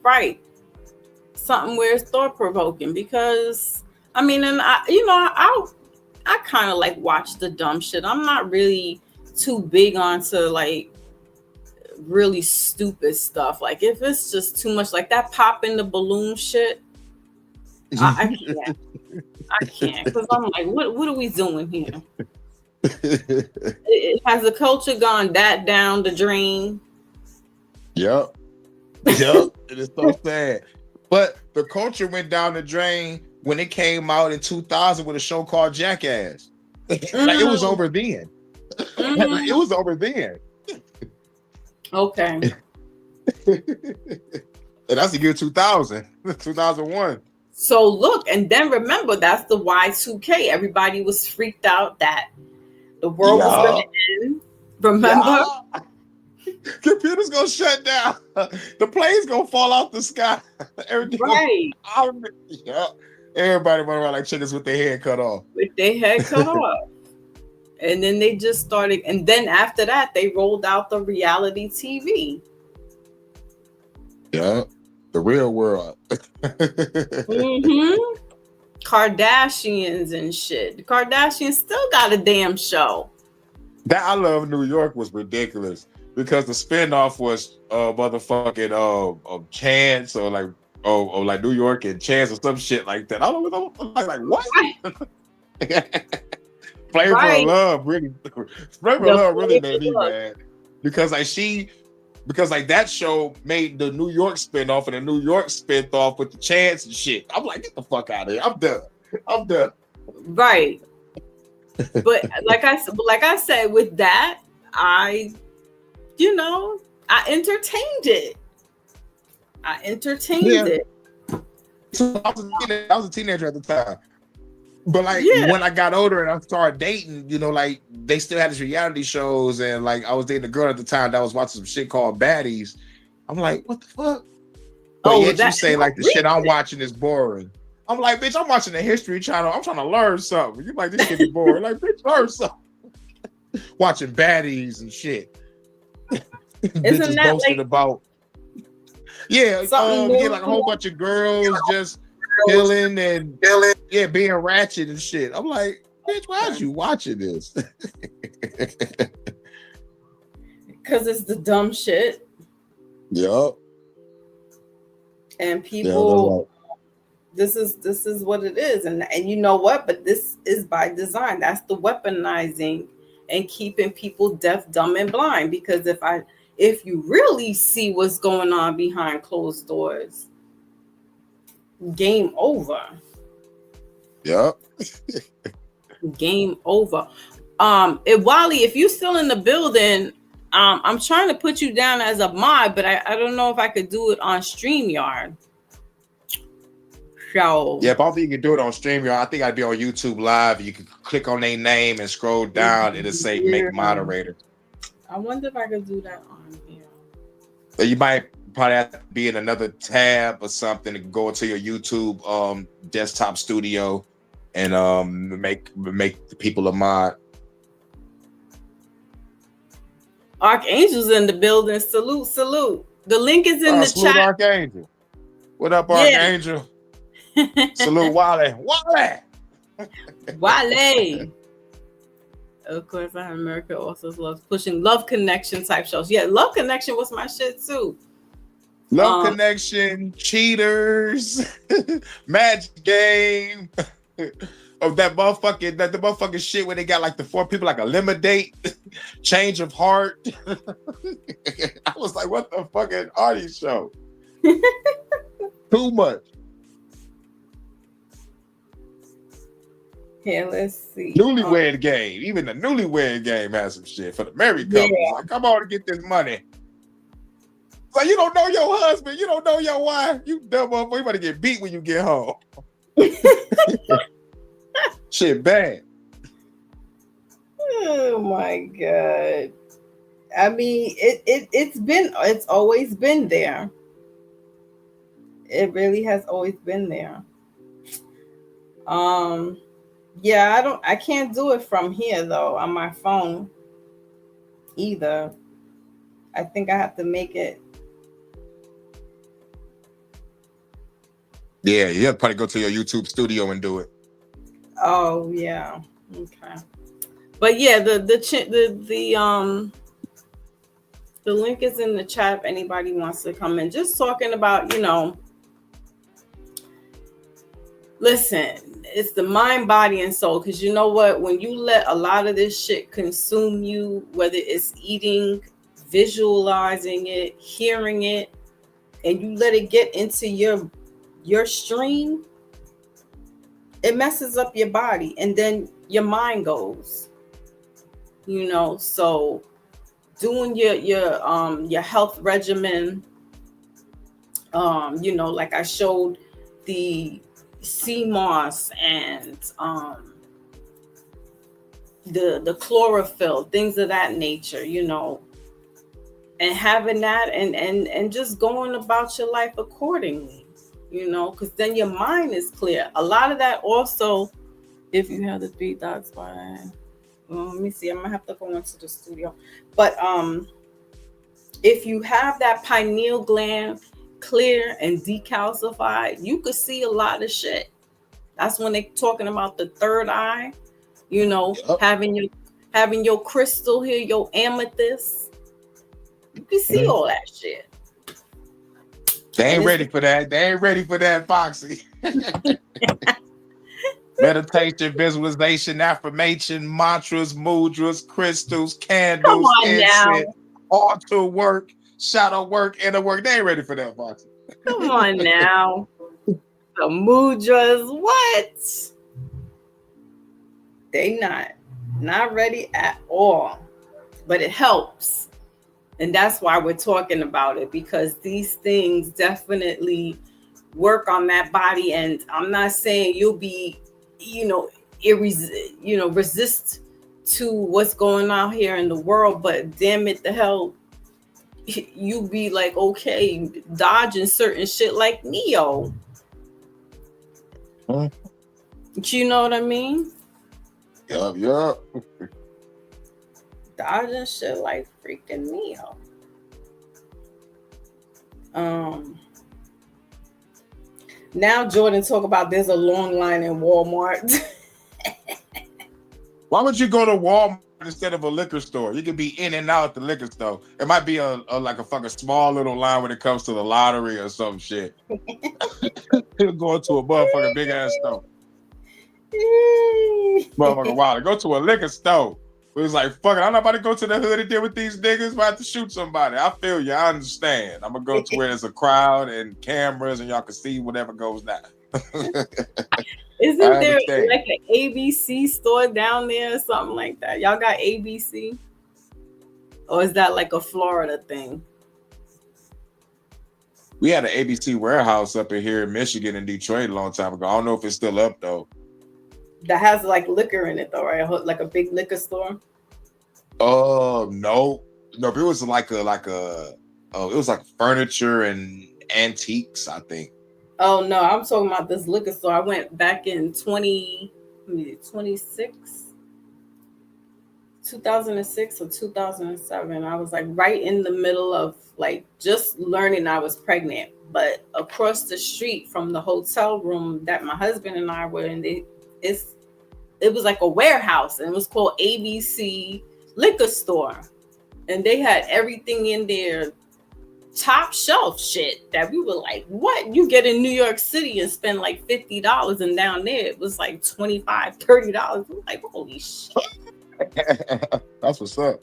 Right. Something where it's thought-provoking, because I mean, and I kind of like watch the dumb shit. I'm not really too big onto like really stupid stuff. Like if it's just too much, like that pop in the balloon shit, I can't, because I'm like, what are we doing here? Has the culture gone that down the drain? Yep. It is so sad. But the culture went down the drain when it came out in 2000 with a show called Jackass. Like it was over then. It was over then. Okay. And that's the year 2000, 2001. So look, and then remember, that's the Y2K. Everybody was freaked out that the world was going to end. Remember? Computers gonna shut down. The plane's gonna fall off the sky. Everything. Right. Everybody went around like chickens with their head cut off. With their head cut off. And then they just started. And then after that, they rolled out the reality TV. Yeah. The real world. Kardashians and shit. The Kardashians still got a damn show. That I Love New York was ridiculous because the spinoff was motherfucking Chance or like New York and Chance or some shit like that. I don't know, like what? Flavor of Love really made me mad because like that show made the New York spinoff and the New York spinoff off with the Chance and shit. I'm like, get the fuck out of here. I'm done. Right. But like I said, with that, I entertained it. It. So I was a teenager at the time. But when I got older and I started dating, like they still had these reality shows, and like I was dating a girl at the time that was watching some shit called Baddies. I'm like, what the fuck? But yet you say like the shit I'm watching is boring. I'm like, bitch, I'm watching the History Channel. I'm trying to learn something. You like, this shit is boring. Like, bitch, learn something. Watching Baddies and shit. Isn't that boasting like about? Yeah, like a whole bunch of girls just killing and being ratchet and shit. I'm like, bitch, why are you watching this? Because it's the dumb shit. Yep. And people, this is what it is. And you know what? But this is by design. That's the weaponizing and keeping people deaf, dumb, and blind. Because if you really see what's going on behind closed doors, game over. Yep. Game over. Wally, if you're still in the building, I'm trying to put you down as a mod, but I don't know if I could do it on StreamYard. So yeah, if I don't think you can do it on StreamYard, I think I'd be on YouTube Live. You can click on their name and scroll down. It'll say make moderator. I wonder if I could do that on here. So you might probably have to be in another tab or something to go into your YouTube desktop studio and make the people a mod. Archangel's in the building. Salute. The link is in the salute chat. Archangel. What up, Archangel? Salute Wale. Wale. Of course, America also loves pushing love connection type shows. Yeah, Love Connection was my shit too. Love Connection, Cheaters, Match Game. Of the motherfucking shit where they got like the 4 people like Eliminate, Change of Heart. I was like, what the fucking are these shows? Too much. Here, let's see. Newlywed Game. Even the Newlywed Game has some shit for the married couples. Yeah. Like, come on to get this money. So you don't know your husband, you don't know your wife. You dumb motherfucker, you about to get beat when you get home. Shit bad. Oh my God. I mean, it's always been there. It really has always been there. Yeah, I can't do it from here though on my phone either. I think I have to make it. Yeah, you have to probably go to your YouTube studio and do it. Oh yeah, okay. But yeah, the link is in the chat if anybody wants to come in. Just talking about, listen, it's the mind, body, and soul. Because you know what? When you let a lot of this shit consume you, whether it's eating, visualizing it, hearing it, and you let it get into your stream, it messes up your body, and then your mind goes. So doing your health regimen, like I showed the sea moss and the chlorophyll, things of that nature, and having that and just going about your life accordingly, because then your mind is clear. A lot of that also, if you have the 3 dots by, let me see, I'm gonna have to go into the studio. But if you have that pineal gland clear and decalcified, you could see a lot of shit. That's when they're talking about the third eye, yep. having your crystal here, your amethyst. You can see all that shit. They ain't ready for that. They ain't ready for that, Foxy. Meditation, visualization, affirmation, mantras, mudras, crystals, candles, incense, altar work, shadow work, inner work. They ain't ready for that, Foxy. Come on now. The mudras, what? They not ready at all. But it helps. And that's why we're talking about it, because these things definitely work on that body. And I'm not saying you'll be, resist to what's going on here in the world, but damn it, the hell, you be like, okay, dodging certain shit like Neo. You know what I mean? Yup. Dodging shit like freaking Neo. Now Jordan talk about there's a long line in Walmart. Why would you go to Walmart instead of a liquor store. You can be in and out the liquor store. It might be a like a fucking small little line when it comes to the lottery or some shit. He'll go into a motherfucking big ass store. Motherfucker wild. Go to a liquor store. It was like, fuck it, I'm not about to go to the hood and deal with these niggas. I have to shoot somebody. I feel you. I understand. I'm gonna go to where there's a crowd and cameras and y'all can see whatever goes down. Isn't there like an ABC store down there or something like that? Y'all got ABC? Or is that like a Florida thing? We had an ABC warehouse up in here in Michigan and Detroit a long time ago. I don't know if it's still up though. That has like liquor in it though, right? Like a big liquor store? No. But it was like it was like furniture and antiques, I think. Oh no, I'm talking about this liquor store. I went back in 2006 or 2007. I was like right in the middle of like just learning I was pregnant. But across the street from the hotel room that my husband and I were in, it was like a warehouse, and it was called ABC Liquor Store. And they had everything in there, top shelf shit that we were like, what? You get in New York City and spend like $50, and down there it was like $25, $30. We were like, holy shit. That's what's up.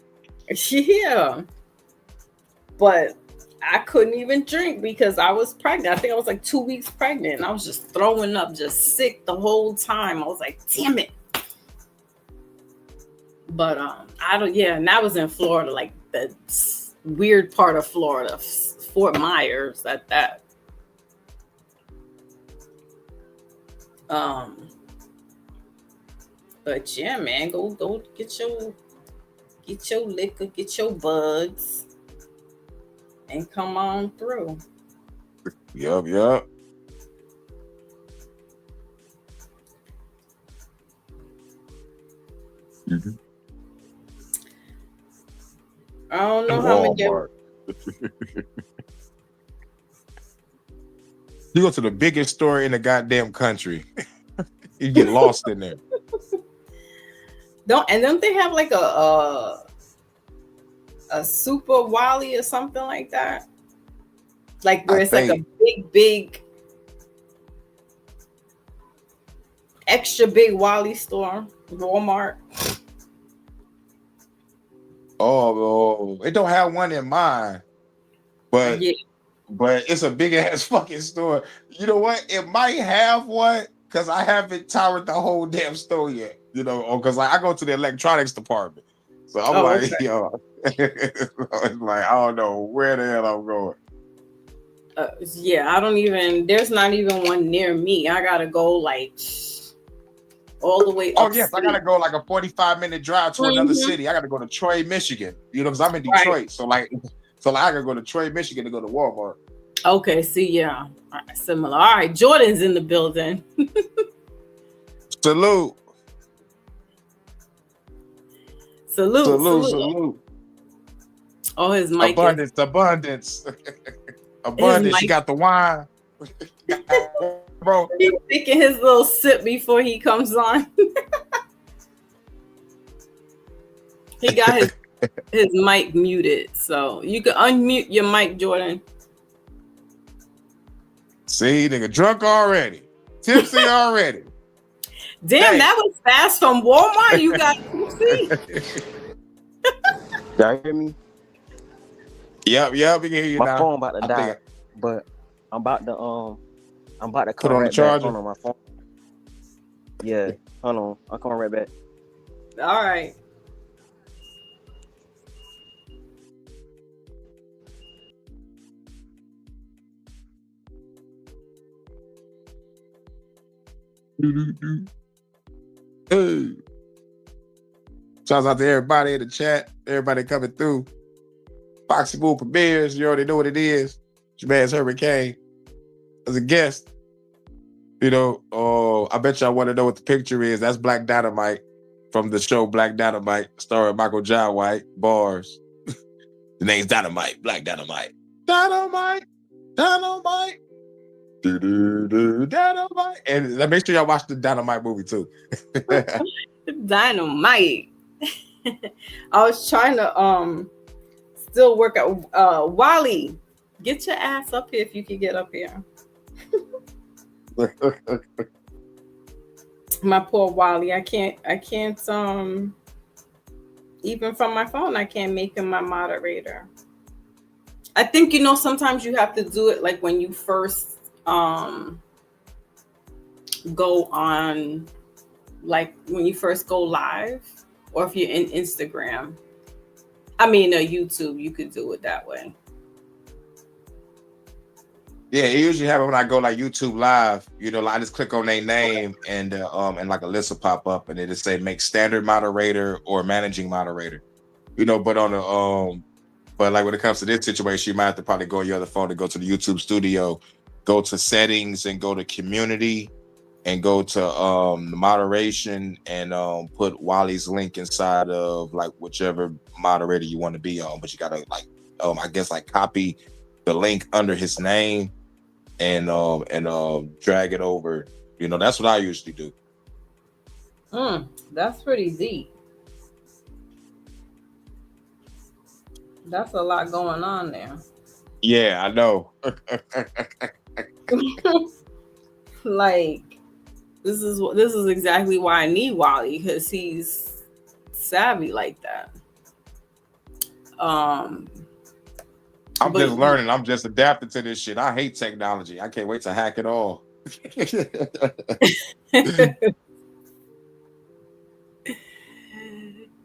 Yeah. But I couldn't even drink because I was pregnant. I think I was like 2 weeks pregnant, and I was just throwing up, just sick the whole time. I was like, damn it. But and that was in Florida, like the weird part of Florida, Fort Myers at that. But yeah, man, go get your liquor, get your buds, and come on through. Yup. Mm-hmm. I don't know how many. You go to the biggest store in the goddamn country, you get lost in there. Don't they have like a Super Wally or something like that? Like where it's like a big, extra big Wally store, Walmart. Oh, it don't have one in mind, but it's a big ass fucking store. You know what? It might have one because I haven't toured the whole damn store yet. You know, because like I go to the electronics department, so I'm like, okay. Yo, it's like I don't know where the hell I'm going. I don't even. There's not even one near me. I gotta go like all the way. Oh yes, I gotta go like a 45-minute drive to another city. I gotta go to Troy, Michigan. You know, because I'm in Detroit, right. So I gotta go to Troy, Michigan to go to Walmart. Okay, see, yeah, similar. All right, Jordan's in the building. Salute. Oh, his mic. Abundance. You got the wine. Bro, he's taking his little sip before he comes on. He got his mic muted, so you can unmute your mic, Jordan. See, nigga, drunk already, tipsy already. Damn, hey. That was fast from Walmart. You got tipsy. Y'all hear me? Yep, we can hear you now. My phone about to die, but I'm about to put on the charger. Hold on, my phone. Yeah, hold on. I'll come right back. All right. Hey. Shouts out to everybody in the chat, everybody coming through. Foxy Bull premieres, you already know what it is. It's your man's Hurricane as a guest. You know, I bet y'all want to know what the picture is. That's Black Dynamite from the show Black Dynamite, starring Michael John White. Bars. The name's Dynamite, Black Dynamite. Dynamite. Dynamite. And make sure y'all watch the Dynamite movie too. Dynamite. I was trying to still work out. Wally, get your ass up here if you can get up here. My poor Wally, I can't even from my phone I can't make him my moderator. I think sometimes you have to do it like when you first go on, like when you first go live, or if you're in Instagram. I mean, YouTube, you could do it that way. Yeah, it usually happens when I go like YouTube live. Like I just click on their name and like a list will pop up and it just say make standard moderator or managing moderator. But on the but like when it comes to this situation, you might have to probably go on your other phone to go to the YouTube studio, go to settings and go to community and go to the moderation and put Wally's link inside of like whichever moderator you want to be on. But you gotta like I guess like copy the link under his name and drag it over. That's what I usually do. That's pretty deep. That's a lot going on there. Yeah, I know. Like this is exactly why I need Wally, because he's savvy like that. I'm just learning. I'm just adapting to this shit. I hate technology. I can't wait to hack it all.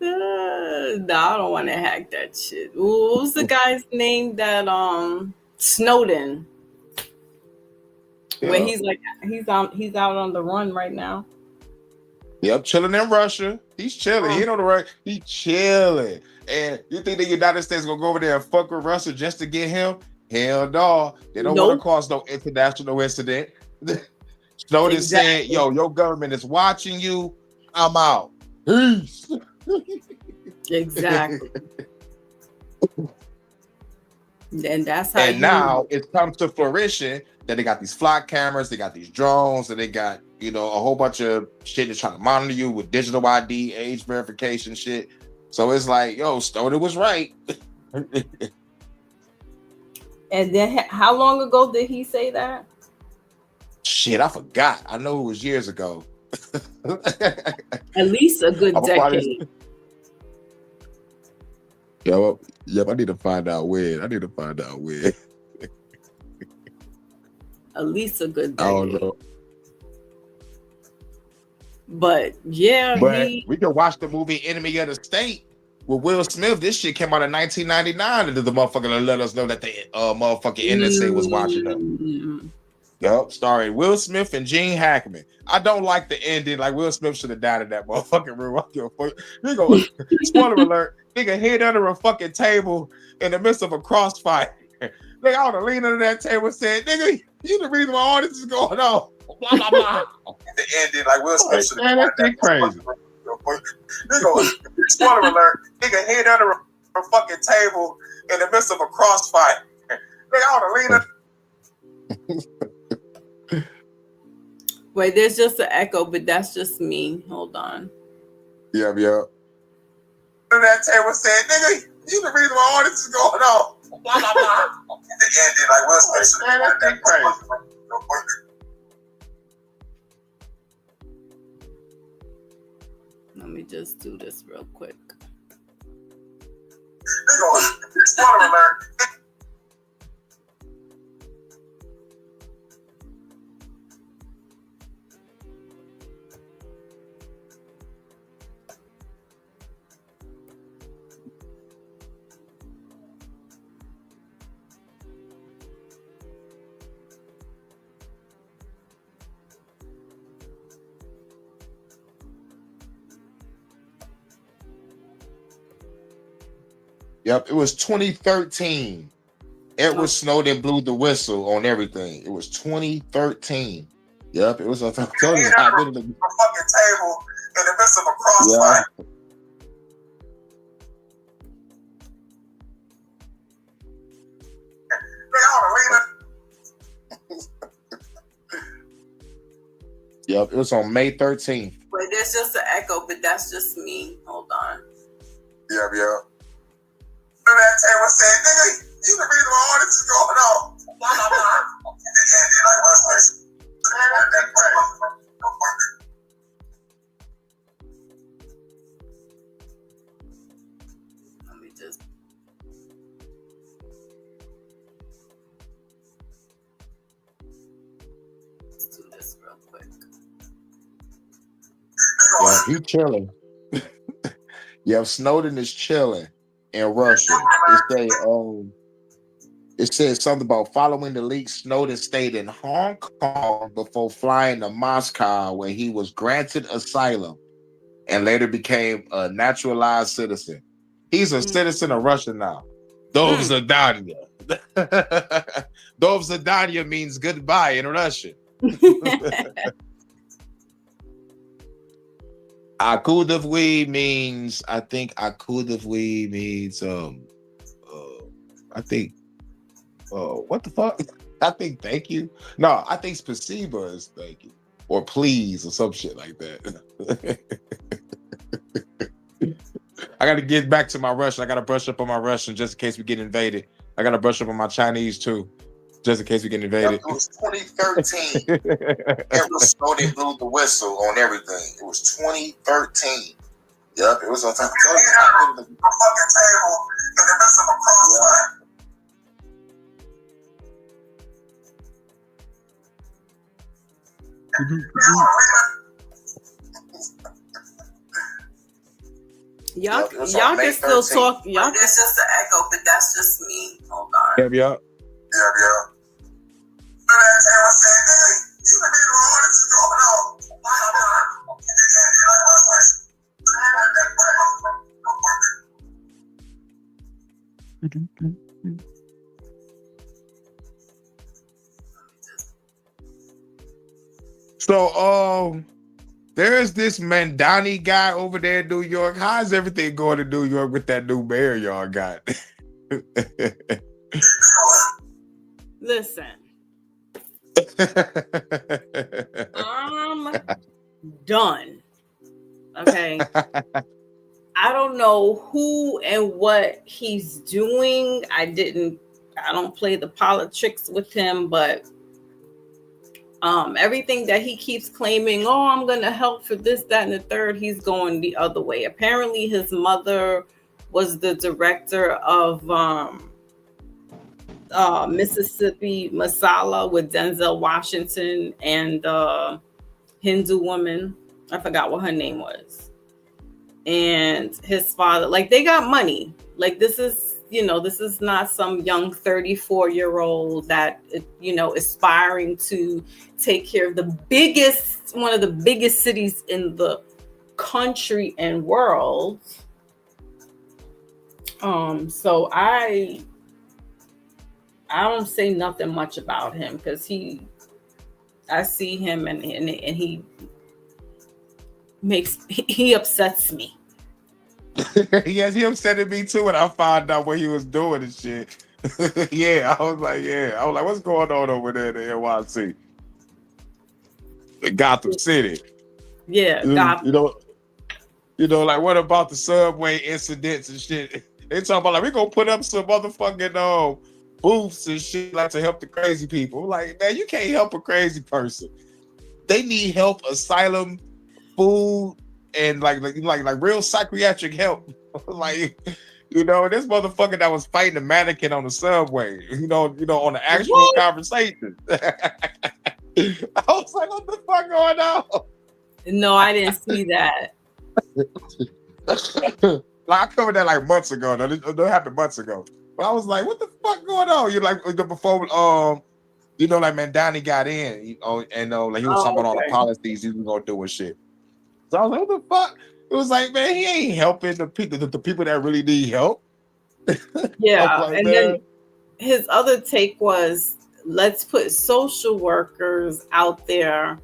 No, I don't want to hack that shit. What was the guy's name that Snowden? Yeah. Where he's out on the run right now. Yep, chilling in Russia. He's chilling. He ain't on the run. He's chilling. And you think the United States gonna go over there and fuck with Russia just to get him? Hell no. They don't want to cause no international incident. Snowden said, yo, your government is watching you. I'm out. Peace. Exactly. And that's how. And now it comes to fruition that they got these flock cameras, they got these drones, and they got a whole bunch of shit that's trying to monitor you with digital ID, age verification shit. So it's like, yo, Snowden was right. And then how long ago did he say that? Shit, I forgot. I know it was years ago. At least a good decade. Yep, I need to find out when. At least a good decade. I don't know. But yeah, we can watch the movie Enemy of the State with Will Smith. This shit came out in 1999, and the motherfucker let us know that the motherfucking NSA was watching them. Yep, starring Will Smith and Gene Hackman. I don't like the ending. Like Will Smith should have died in that motherfucking room. Spoiler alert: nigga hid under a fucking table in the midst of a crossfire. Nigga, I would have leaned under that table and said, "Nigga, you the reason why all this is going on." Blah blah blah. The ending, like Will Smith should have died. That's crazy. Nigga, spoiler alert: nigga hid under a fucking table in the midst of a crossfire. Nigga, I would have leaned under. Wait, there's just an echo, but that's just me. Hold on. Yep. That table said, "Nigga, you the reason why all this is going on." Blah blah blah. The ending, like Will Smith should have died. That's crazy. Let me just do this real quick. Spoiler alert. Yep, it was 2013. Edward Snowden blew the whistle on everything. It was 2013. Yep, it was a fucking table in the midst of a crossfire. Yep, it was on May 13th. Wait, there's just an echo, but that's just me. Hold on. Yeah. And that Taylor said, nigga, you can read all this is going on. Blah, blah, blah. Let me just. Let's do this real quick. Yeah, he chilling. Yeah, Snowden is chilling in Russia. It says something about following the leak. Snowden stayed in Hong Kong before flying to Moscow, where he was granted asylum and later became a naturalized citizen. He's a citizen of Russia now. Dovzadanya. Dovzadanya means goodbye in Russian. Akudavui means, I think Akudavui means what the fuck? I think thank you. No, I think spasiba is thank you. Or please or some shit like that. I gotta get back to my Russian. I gotta brush up on my Russian just in case we get invaded. I gotta brush up on my Chinese too. Just in case we get invaded. It was 2013. It was Snowden blew the whistle on everything. It was 2013. Yep, it was on time. The fucking table in the midst of a crossfire. Y'all can still talk. Y'all It's just an echo, but that's just me. Hold on. Yeah. So, there's this Mandani guy over there in New York. How's everything going in New York with that new mayor y'all got? listen. I'm done. Okay. I don't know who and what he's doing. I don't play the politics with him, but everything that he keeps claiming, I'm going to help for this, that, and the third, he's going the other way. Apparently his mother was the director of Mississippi Masala with Denzel Washington and Hindu woman. I forgot what her name was. And his father, like, they got money. Like, this is not some young 34-year-old that, aspiring to take care of one of the biggest cities in the country and world. So I don't say nothing much about him because I see him and he upsets me. Yes, he upset me too when I found out what he was doing and shit. I was like, what's going on over there in the NYC? Gotham City. Yeah, Gotham. Like, what about the subway incidents and shit? They talking about, like, we gonna put up some motherfucking booths and shit, like, to help the crazy people. Like, man, you can't help a crazy person. They need help, asylum, food, and like real psychiatric help. Like, this motherfucker that was fighting a mannequin on the subway, on the actual conversation. I was like, what the fuck going on? No, I didn't see that. Like, I covered that like months ago. That happened months ago. But I was like, what the fuck going on? Before like Mandani got in, and like he was talking about all the policies he was gonna do and shit. So I was like, what the fuck? It was like, man, he ain't helping the people that really need help. Yeah, like, and man. then his other take was, let's put social workers out there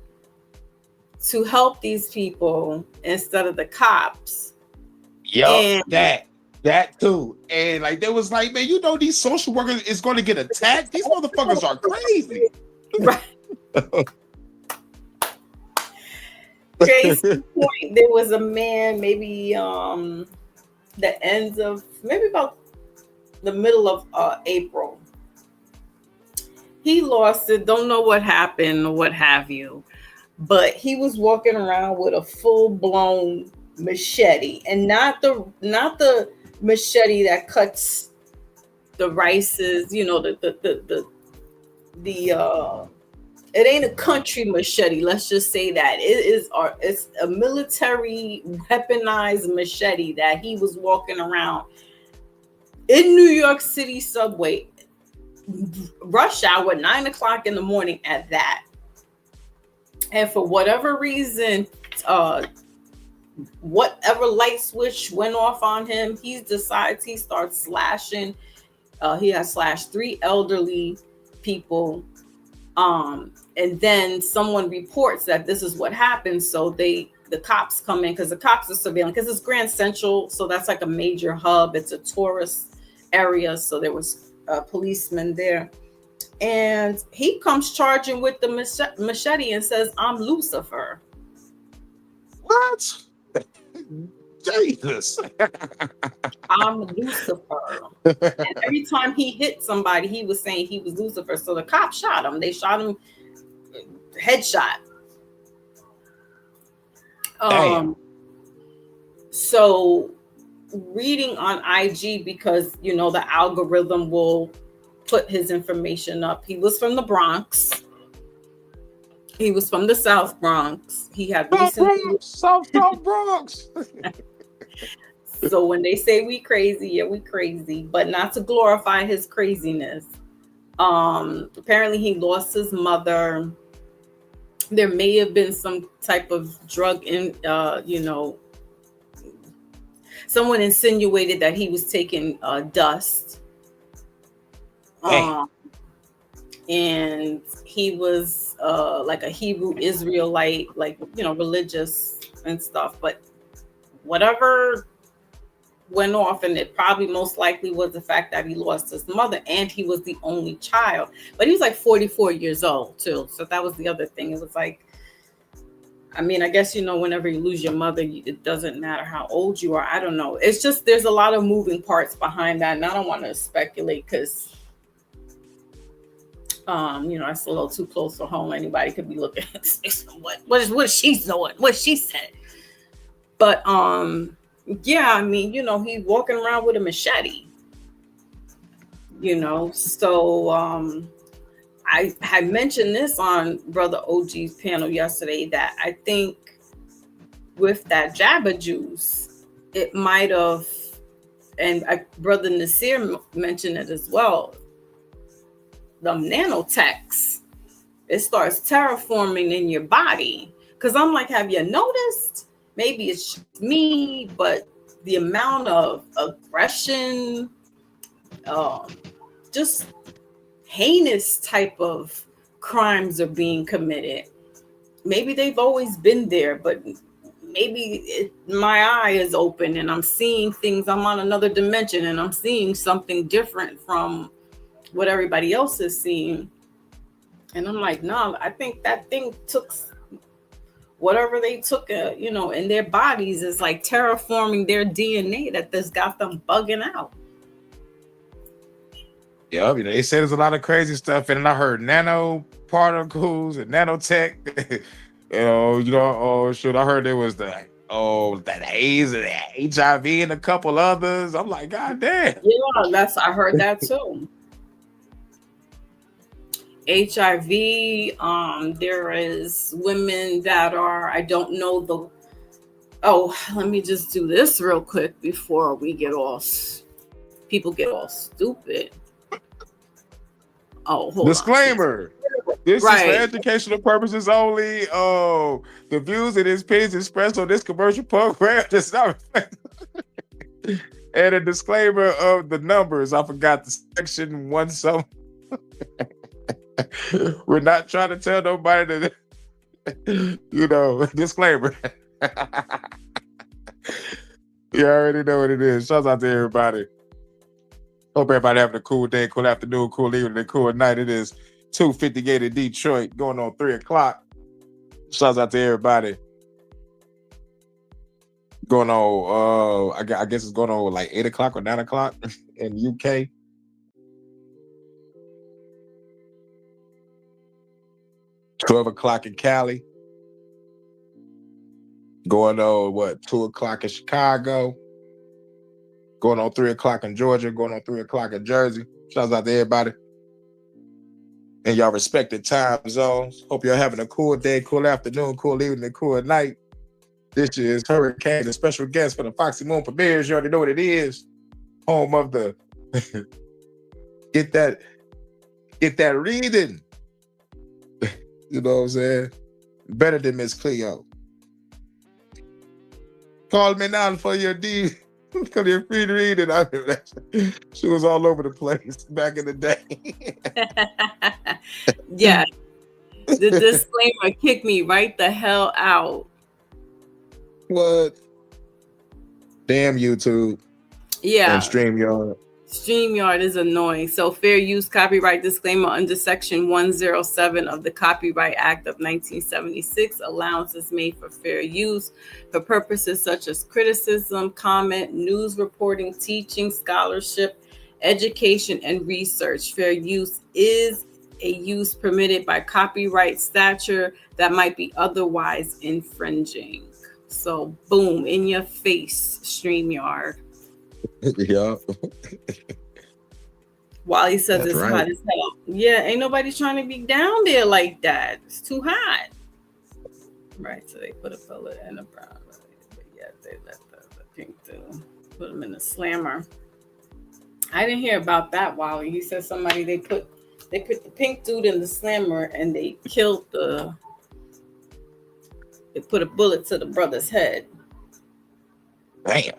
to help these people instead of the cops. Yup, that too. And like, there was like, man, these social workers is going to get attacked. These motherfuckers are crazy. Right. Case in point, there was a man, maybe the ends of maybe about the middle of April. He lost it. Don't know what happened or what have you, but he was walking around with a full-blown machete, and not the machete that cuts the rices. You know, it ain't a country machete. Let's just say that it's a military weaponized machete that he was walking around in New York City subway, rush hour, 9 o'clock in the morning at that. And for whatever reason, whatever light switch went off on him, he starts slashing. He has slashed 3 elderly people. And then someone reports that this is what happened. So the cops come in, because the cops are surveilling, because it's Grand Central. So that's like a major hub. It's a tourist area. So there was a policeman there. And he comes charging with the machete and says, "I'm Lucifer." What? Jesus. I'm Lucifer. And every time he hit somebody, he was saying he was Lucifer. So the cops shot him. They shot him headshot. So reading on IG, because you know the algorithm will put his information up. He was from the Bronx. He was from the South Bronx. He had recently South Bronx. So when they say we crazy, yeah, we crazy, but not to glorify his craziness. Apparently he lost his mother. There may have been some type of drug in, someone insinuated that he was taking dust. And he was like a Hebrew Israelite, like, religious and stuff, but whatever went off, and it probably most likely was the fact that he lost his mother and he was the only child, but he was like 44 years old too. So that was the other thing. It was like, I mean, I guess, whenever you lose your mother, it doesn't matter how old you are. I don't know. It's just, there's a lot of moving parts behind that. And I don't want to speculate because, it's a little too close to home. Anybody could be looking at what she's doing, what she said. But, yeah, I mean, he's walking around with a machete, so I had mentioned this on Brother OG's panel yesterday, that I think with that Jabba juice, it might have, and Brother Nasir mentioned it as well, the nanotechs, it starts terraforming in your body. Because I'm like, have you noticed? Maybe it's just me, but the amount of aggression, just heinous type of crimes are being committed. Maybe they've always been there, but maybe my eye is open and I'm seeing things. I'm on another dimension and I'm seeing something different from what everybody else is seeing. And I'm like, no, I think that thing took whatever they took, in their bodies is like terraforming their DNA that this got them bugging out. Yeah, they say there's a lot of crazy stuff, and I heard nanoparticles and nanotech. I heard there was that AIDS and HIV and a couple others. I'm like, God damn. Yeah, I heard that too. HIV, there is women that are, I don't know let me just do this real quick before we people get all stupid. Oh, hold Disclaimer. on. This is for educational purposes only. Oh, the views and opinions expressed on this commercial program does not reflect. And a disclaimer of the numbers. I forgot the section 1 some. We're not trying to tell nobody that, disclaimer. You already know what it is. Shout out to everybody. Hope everybody having a cool day, cool afternoon, cool evening, and cool night. It is 2:58 in Detroit, going on 3 o'clock. Shout out to everybody. Going on, I guess it's going on like 8 o'clock or 9 o'clock in UK. $12 o'clock in Cali. Going on 2 o'clock in Chicago. Going on 3 o'clock in Georgia. Going on 3 o'clock in Jersey. Shouts out to everybody in y'all respective time zones. Hope you're having a cool day, cool afternoon, cool evening, and cool night. This is Hurricane, the special guest for the Foxy Moon premieres. You already know what it is. Home of the get that reading. You know what I'm saying? Better than Miss Cleo. Call me now for your D. For your free reading. She was all over the place back in the day. Yeah. The disclaimer kicked me right the hell out. What? Damn YouTube. Yeah. And StreamYard. StreamYard is annoying. So fair use copyright disclaimer under section 107 of the Copyright Act of 1976. Allowance is made for fair use for purposes such as criticism, comment, news reporting, teaching, scholarship, education, and research. Fair use is a use permitted by copyright statute that might be otherwise infringing. So boom, in your face, StreamYard. Yeah. Wally says That's it's right. hot as hell. Yeah, ain't nobody trying to be down there like that. It's too hot. Right, so they put a pellet in a brown. But yeah, they let the pink dude put him in the slammer. I didn't hear about that, Wally. He said somebody they put the pink dude in the slammer and they killed they put a bullet to the brother's head. Damn.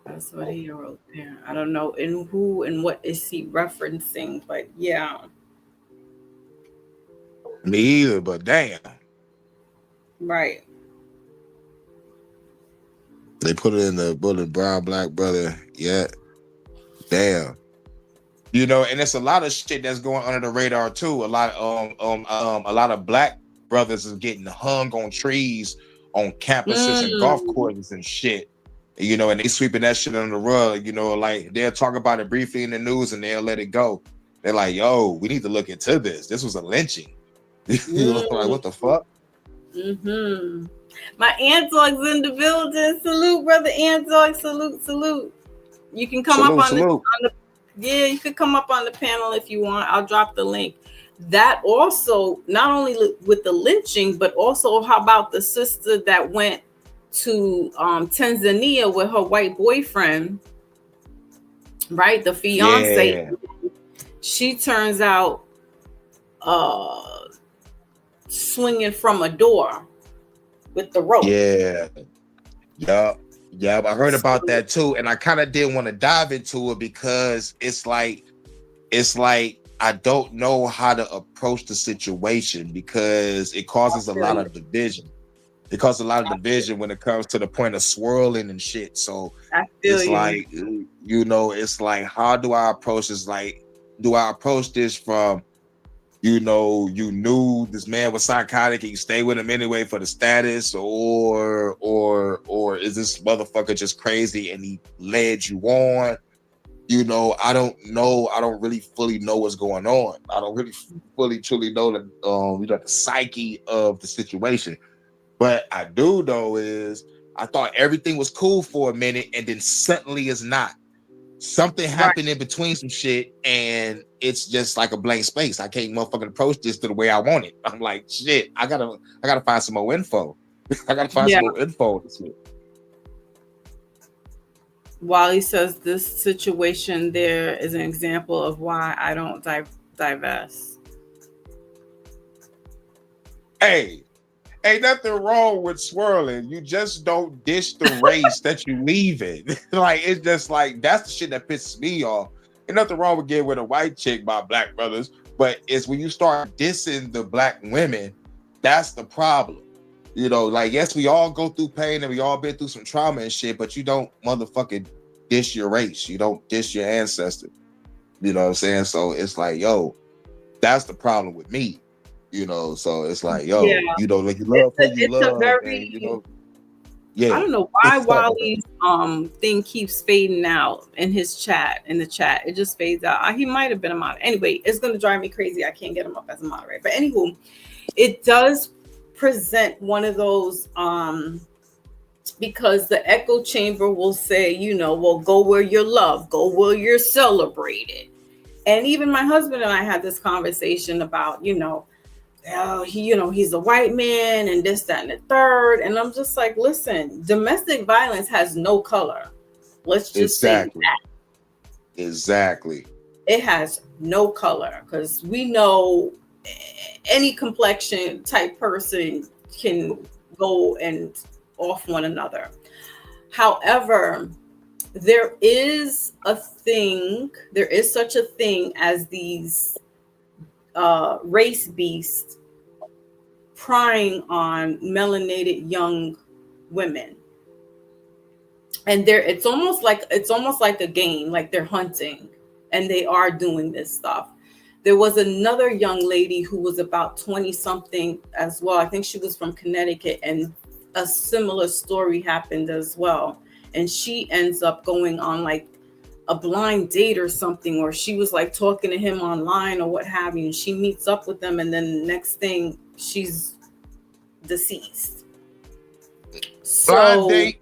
That's what he wrote there. I don't know in who and what is he referencing, but yeah. Me either, but damn. Right. They put it in the bullet, brown, black brother. Yeah. Damn. You know, and it's a lot of shit that's going under the radar too. A lot of black brothers is getting hung on trees on campuses and golf courses and shit. You know, and they sweeping that shit under the rug. You know, like they'll talk about it briefly in the news and they'll let it go. They're like, "Yo, we need to look into this. This was a lynching." You know, like what the fuck? Mm-hmm. My Ant Dog's in the building. Salute, brother Ant Dog. Salute. You can come up on the yeah, you could come up on the panel if you want. I'll drop the link. That also, not only with the lynching, but also how about the sister that went to Tanzania with her white boyfriend, right? The fiance. Yeah. She turns out swinging from a door with the rope. Yeah. I heard about that too, and I kind of didn't want to dive into it because it's like I don't know how to approach the situation because it causes a lot of division. It causes a lot of division when it comes to the point of swirling and shit. So it's like, you know, it's like, how do I approach this? Like, do I approach this from, you know, you knew this man was psychotic and you stay with him anyway for the status, or is this motherfucker just crazy and he led you on? You know, I don't know. I don't really fully know what's going on. I don't really fully truly know that you know, the psyche of the situation. But I do know is I thought everything was cool for a minute and then suddenly it's not. Something happened in between some shit and it's just like a blank space. I can't motherfucking approach this to the way I want it. I'm like, shit, I gotta find some more info. I gotta find some more info on this shit. Wally says this situation there is an example of why I don't divest. Hey, ain't nothing wrong with swirling. You just don't dish the race that you leave in. Like, it's just like, that's the shit that pisses me off. Ain't nothing wrong with getting with a white chick by black brothers, but it's when you start dissing the black women, that's the problem. You know, like, yes, we all go through pain and we all been through some trauma and shit, but you don't motherfucking dish your race. You don't dish your ancestors. You know what I'm saying? So it's like, yo, that's the problem with me. You know, so it's like, Yeah. yo, you know, like you love who you It's a love, very, and you know, yeah. I don't know why Wally's thing keeps fading out in his chat, in the chat. It just fades out. He might have been a moderator. Anyway, it's gonna drive me crazy. I can't get him up as a moderator. But anywho, it does present one of those because the echo chamber will say, you know, well, go where you're loved, go where you're celebrated. And even my husband and I had this conversation about, you know, he's a white man and this, that, and the third. And I'm just like, listen, domestic violence has no color. Let's just say that. Exactly. It has no color, because we know any complexion type person can go and off one another. However, there is such a thing as these race beasts prying on melanated young women, and it's almost like a game, like they're hunting, and they are doing this stuff. There was another young lady who was about 20 something as well. I think she was from Connecticut, and a similar story happened as well. And she ends up going on like a blind date or something, or she was like talking to him online or what have you, and she meets up with them, and then the next thing she's deceased. Blind date.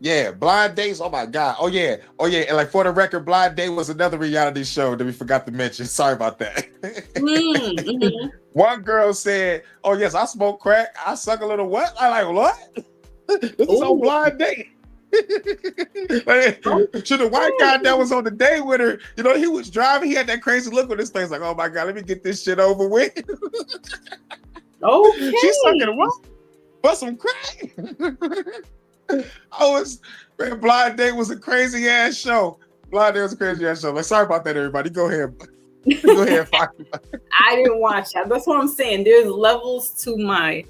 Yeah, Blind Dates. Oh my God. Oh yeah. And like, for the record, Blind Date was another reality show that we forgot to mention. Sorry about that. Mm-hmm. One girl said, "Oh yes, I smoke crack. I suck a little what?" I like, what? This is on Blind Date. So the white guy that was on the date with her, you know, he was driving. He had that crazy look on his face, like, "Oh my God, let me get this shit over with." Okay. She's sucking what? But some crack. Man, Blind Date was a crazy ass show. Blind Date was a crazy ass show. Like, sorry about that, everybody. Go ahead. Go ahead, Fox. I didn't watch that. That's what I'm saying. There's levels to my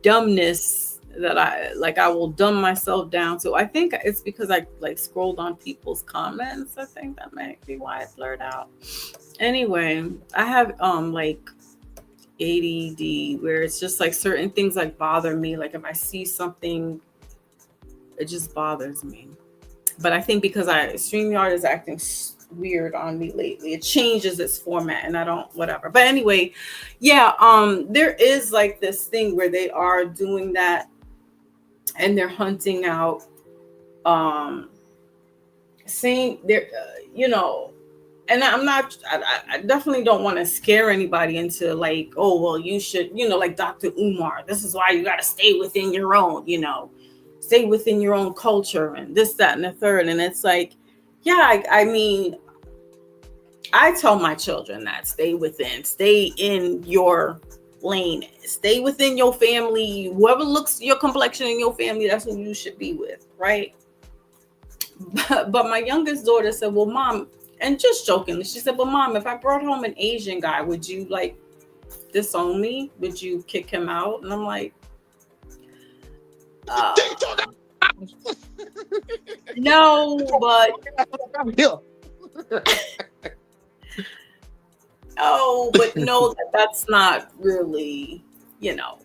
dumbness that I will dumb myself down to. I think it's because I like scrolled on people's comments. I think that might be why it blurred out. Anyway, I have like ADD, where it's just like certain things like bother me. Like if I see something, it just bothers me. But I think because StreamYard is acting weird on me lately, it changes its format, and I don't, whatever. But anyway, yeah, there is like this thing where they are doing that, and they're hunting out, saying they're, you know, and I definitely don't want to scare anybody into like, oh, well, you should, you know, like Dr. Umar, this is why you got to stay within your own, you know, stay within your own culture and this, that, and the third. And it's like, yeah, I mean, I tell my children that stay in your lane, stay within your family. Whoever looks your complexion in your family, that's who you should be with, right? But my youngest daughter said, well, Mom, and just jokingly, she said, well, Mom, if I brought home an Asian guy, would you like disown me? Would you kick him out? And I'm like, no, but no, that's not really, you know.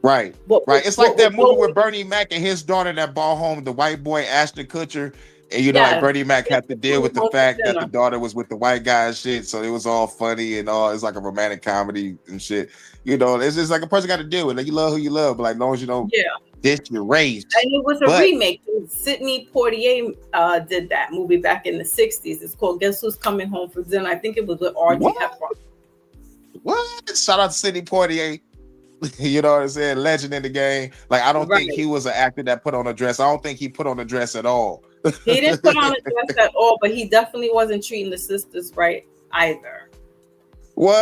Right. It's like that movie with Bernie Mac and his daughter that brought home the white boy Ashton Kutcher, and you know, like Bernie Mac had to deal with the fact that the daughter was with the white guy and shit, so it was all funny and all. It's like a romantic comedy and shit. You know, it's just like a person got to deal with it. Like, you love who you love, but like, as long as you don't diss your race. And it was a remake. Sidney Poitier did that movie back in the 60s. It's called Guess Who's Coming Home for Dinner. I think it was with Audrey Hepburn. What? Shout out to Sidney Poitier. You know what I'm saying? Legend in the game. Like, I don't think he was an actor that put on a dress. I don't think he put on a dress at all. He didn't put on a dress at all, but he definitely wasn't treating the sisters right either. What?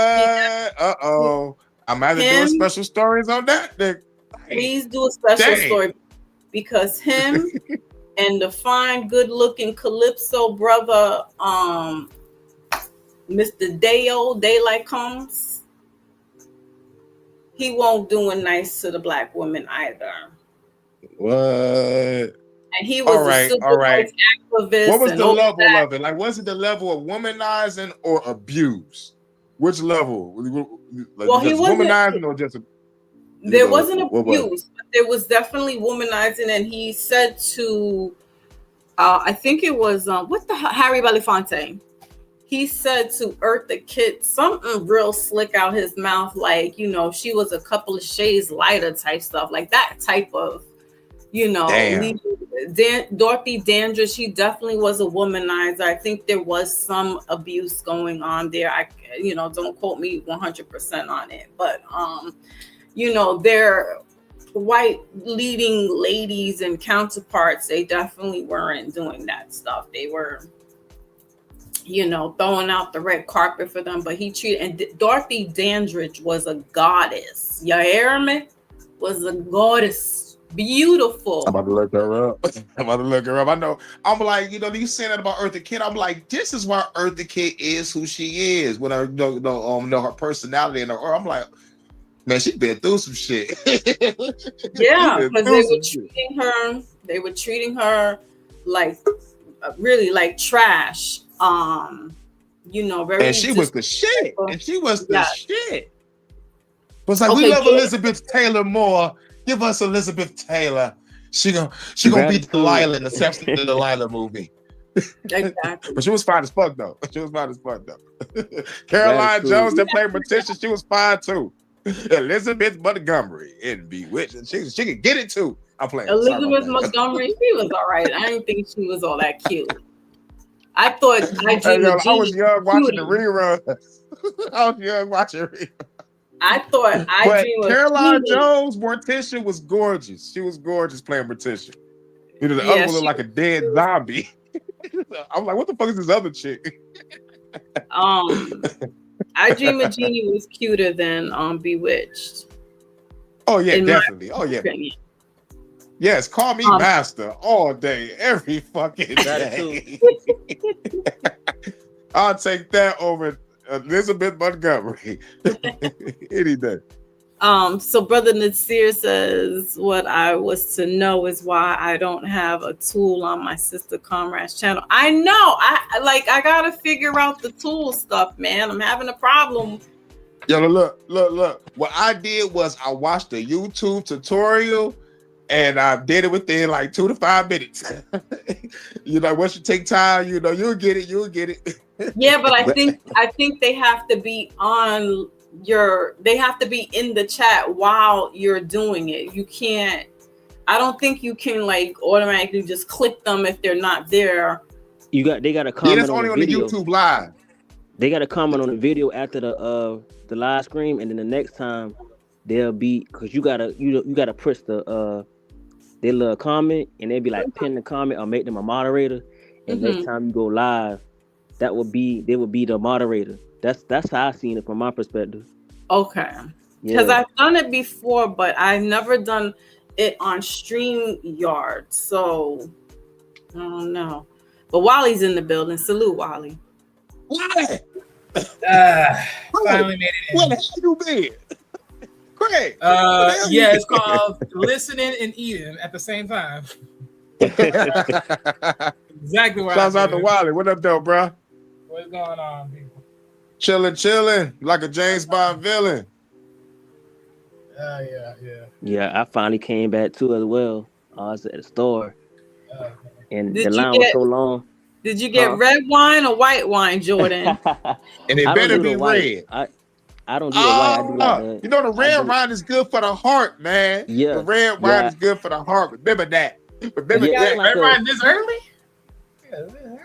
Uh-oh. I'm having to do special stories on that. Please do a special story, because him and the fine, good-looking Calypso brother, Mr. Daylight Combs, he won't do nice to the black woman either. What? And he was a civil rights activist. What was the level of it? Like, was it the level of womanizing or abuse? Which level? Like, Well, he just wasn't. womanizing or just There wasn't what was it? abuse, but there was definitely womanizing, and he said to, I think it was Harry Belafonte. He said to Eartha Kitt something real slick out his mouth, like, you know, she was a couple of shades lighter type stuff, like that type of, you know. Damn. Dorothy Dandridge, she definitely was a womanizer. I think there was some abuse going on there. Don't quote me 100% on it, but their white leading ladies and counterparts, they definitely weren't doing that stuff. They were, throwing out the red carpet for them, but Dorothy Dandridge was a goddess. You hear me? Was a goddess. Beautiful. I'm about to look her up. I know. I'm like, you saying that about Eartha Kitt. I'm like, this is why Eartha Kitt is who she is. With her, her personality and her. I'm like, man, she been through some shit. Yeah, because they were treating her like really like trash. Very. And she was the shit. And she was the shit. Was like, okay, we love Elizabeth Taylor more. Give us Elizabeth Taylor. She gonna be Delilah in the Sex and Delilah movie. Exactly. But she was fine as fuck though. Caroline Jones that played Morticia, she was fine too. Elizabeth Montgomery in Bewitched, and she could get it too. I'm playing. Elizabeth Montgomery, she was all right. I didn't think she was all that cute. I thought I was young watching the reruns. I thought Caroline Jones, Morticia was gorgeous. She was gorgeous playing Morticia. The other one looked like a dead zombie. I'm like, what the fuck is this other chick? I Dream of Jeannie was cuter than Bewitched. Oh yeah, definitely. Oh yeah. Opinion. Yes, call me master all day, every fucking day. I'll take that over Elizabeth Montgomery any day. So Brother Nasir says, what I was to know is why I don't have a tool on my sister Comrade's channel. I know. I gotta figure out the tool stuff, man. I'm having a problem. Yo, look. What I did was I watched a YouTube tutorial and I did it within like 2 to 5 minutes. Once you take time, you'll get it. Yeah, but I think they have to be they have to be in the chat while you're doing it. You can't, I don't think you can like automatically just click them if they're not there. They got to comment. Yeah, that's only on the YouTube live. They got to comment on the video after the live stream, and then the next time they'll be, because you gotta push the their little comment, and they'll be like pin the comment or make them a moderator. And next time you go live, they would be the moderator. That's how I seen it from my perspective. Okay. Because I've done it before, but I've never done it on StreamYard. So I don't know. But Wally's in the building. Salute, Wally. What? Finally made it in. What the hell you been? Craig. Yeah, it's called listening and eating at the same time. Exactly what Shouts out to Wally. What up, though, bro? What's going on, people? Chilling, like a James Bond villain. Yeah, I finally came back too as well. I was at the store, and the line was so long. Did you get red wine or white wine, Jordan? And it better be red. I don't do the white. I do like the red wine is good for the heart, man. Yeah, the red wine is good for the heart. Remember that. Red wine this early?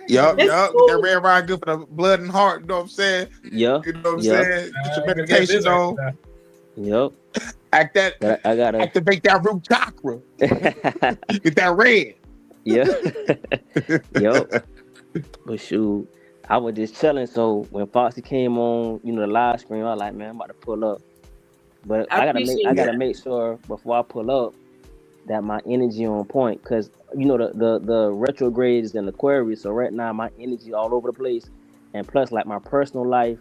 Yup. That red wine good for the blood and heart. You know what I'm saying? Yeah. You know what I'm saying? Get your meditation on. Yep. I gotta activate that root chakra. Get that red. Yeah. Yep. But shoot, I was just chilling. So when Foxy came on, the live stream, I was like, man, I'm about to pull up. But I gotta make sure before I pull up that my energy on point, because the retrogrades and Aquarius. So right now my energy all over the place, and plus like my personal life,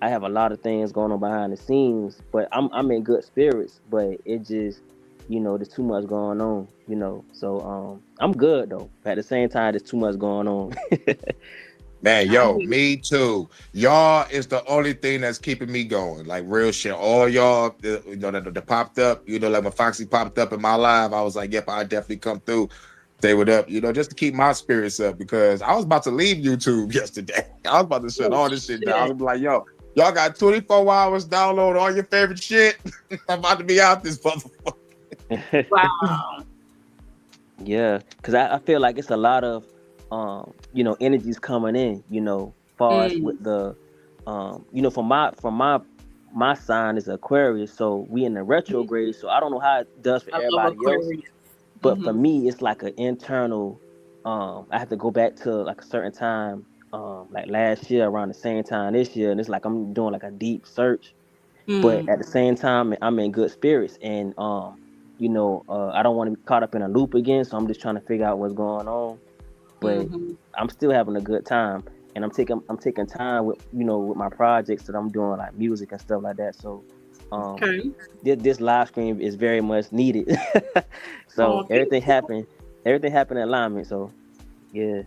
I have a lot of things going on behind the scenes. But I'm in good spirits. But it just there's too much going on. So I'm good though. But at the same time, there's too much going on. Man, yo, me too. Y'all is the only thing that's keeping me going. Like real shit. All y'all, you know, that popped up. You know, like when Foxy popped up in my live, I was like, yep, I definitely come through. Stay with up, you know, just to keep my spirits up because I was about to leave YouTube yesterday. I was about to shut all this shit down. I was like, yo, y'all got 24 hours. Download all your favorite shit. I'm about to be out this motherfucker. Wow. Yeah, because I feel like it's a lot of you know, energies coming in, you know, far as with the you know, from my sign is Aquarius, so we in the retrograde, so I don't know how it does for I love everybody else, Aquarius. but for me it's like an internal I have to go back to like a certain time like last year around the same time this year, and it's like I'm doing like a deep search, but at the same time I'm in good spirits, and you know, I don't want to be caught up in a loop again, so I'm just trying to figure out what's going on. But I'm still having a good time, and I'm taking time with, you know, with my projects that I'm doing, like music and stuff like that. So this live stream is very much needed. So everything happened in alignment. So yeah.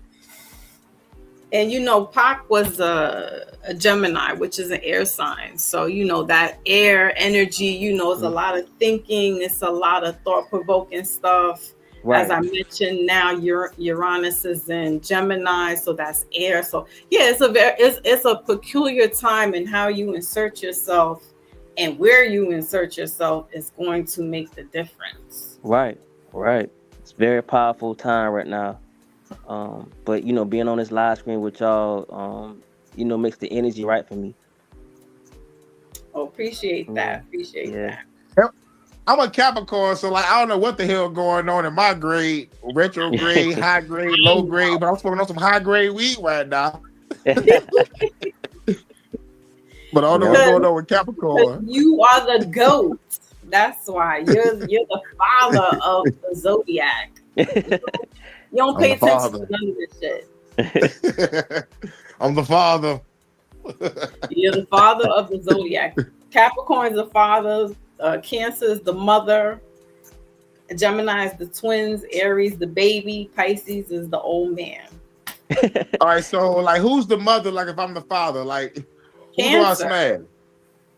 And you know, Pac was a Gemini, which is an air sign. So you know that air energy, you know, it's a lot of thinking, it's a lot of thought-provoking stuff. Right. As I mentioned, now Uranus is in Gemini, so that's air. So yeah, it's a peculiar time, and how you insert yourself and where you insert yourself is going to make the difference. Right. It's a very powerful time right now. But you know, being on this live screen with y'all, you know, makes the energy right for me. Oh, appreciate that. Appreciate that. I'm a Capricorn, so like I don't know what the hell going on in my grade, retrograde, high grade, low grade, but I'm smoking on some high grade weed right now. But I don't know what's going on with Capricorn. You are the goat. That's why you're the father of the zodiac. You don't pay attention to none of this shit. I'm the father. You're the father of the zodiac. Capricorn is the father. Cancer is the mother. Gemini is the twins. Aries the baby. Pisces is the old man. All right, so like, who's the mother? Like, if I'm the father, like, who do I smash?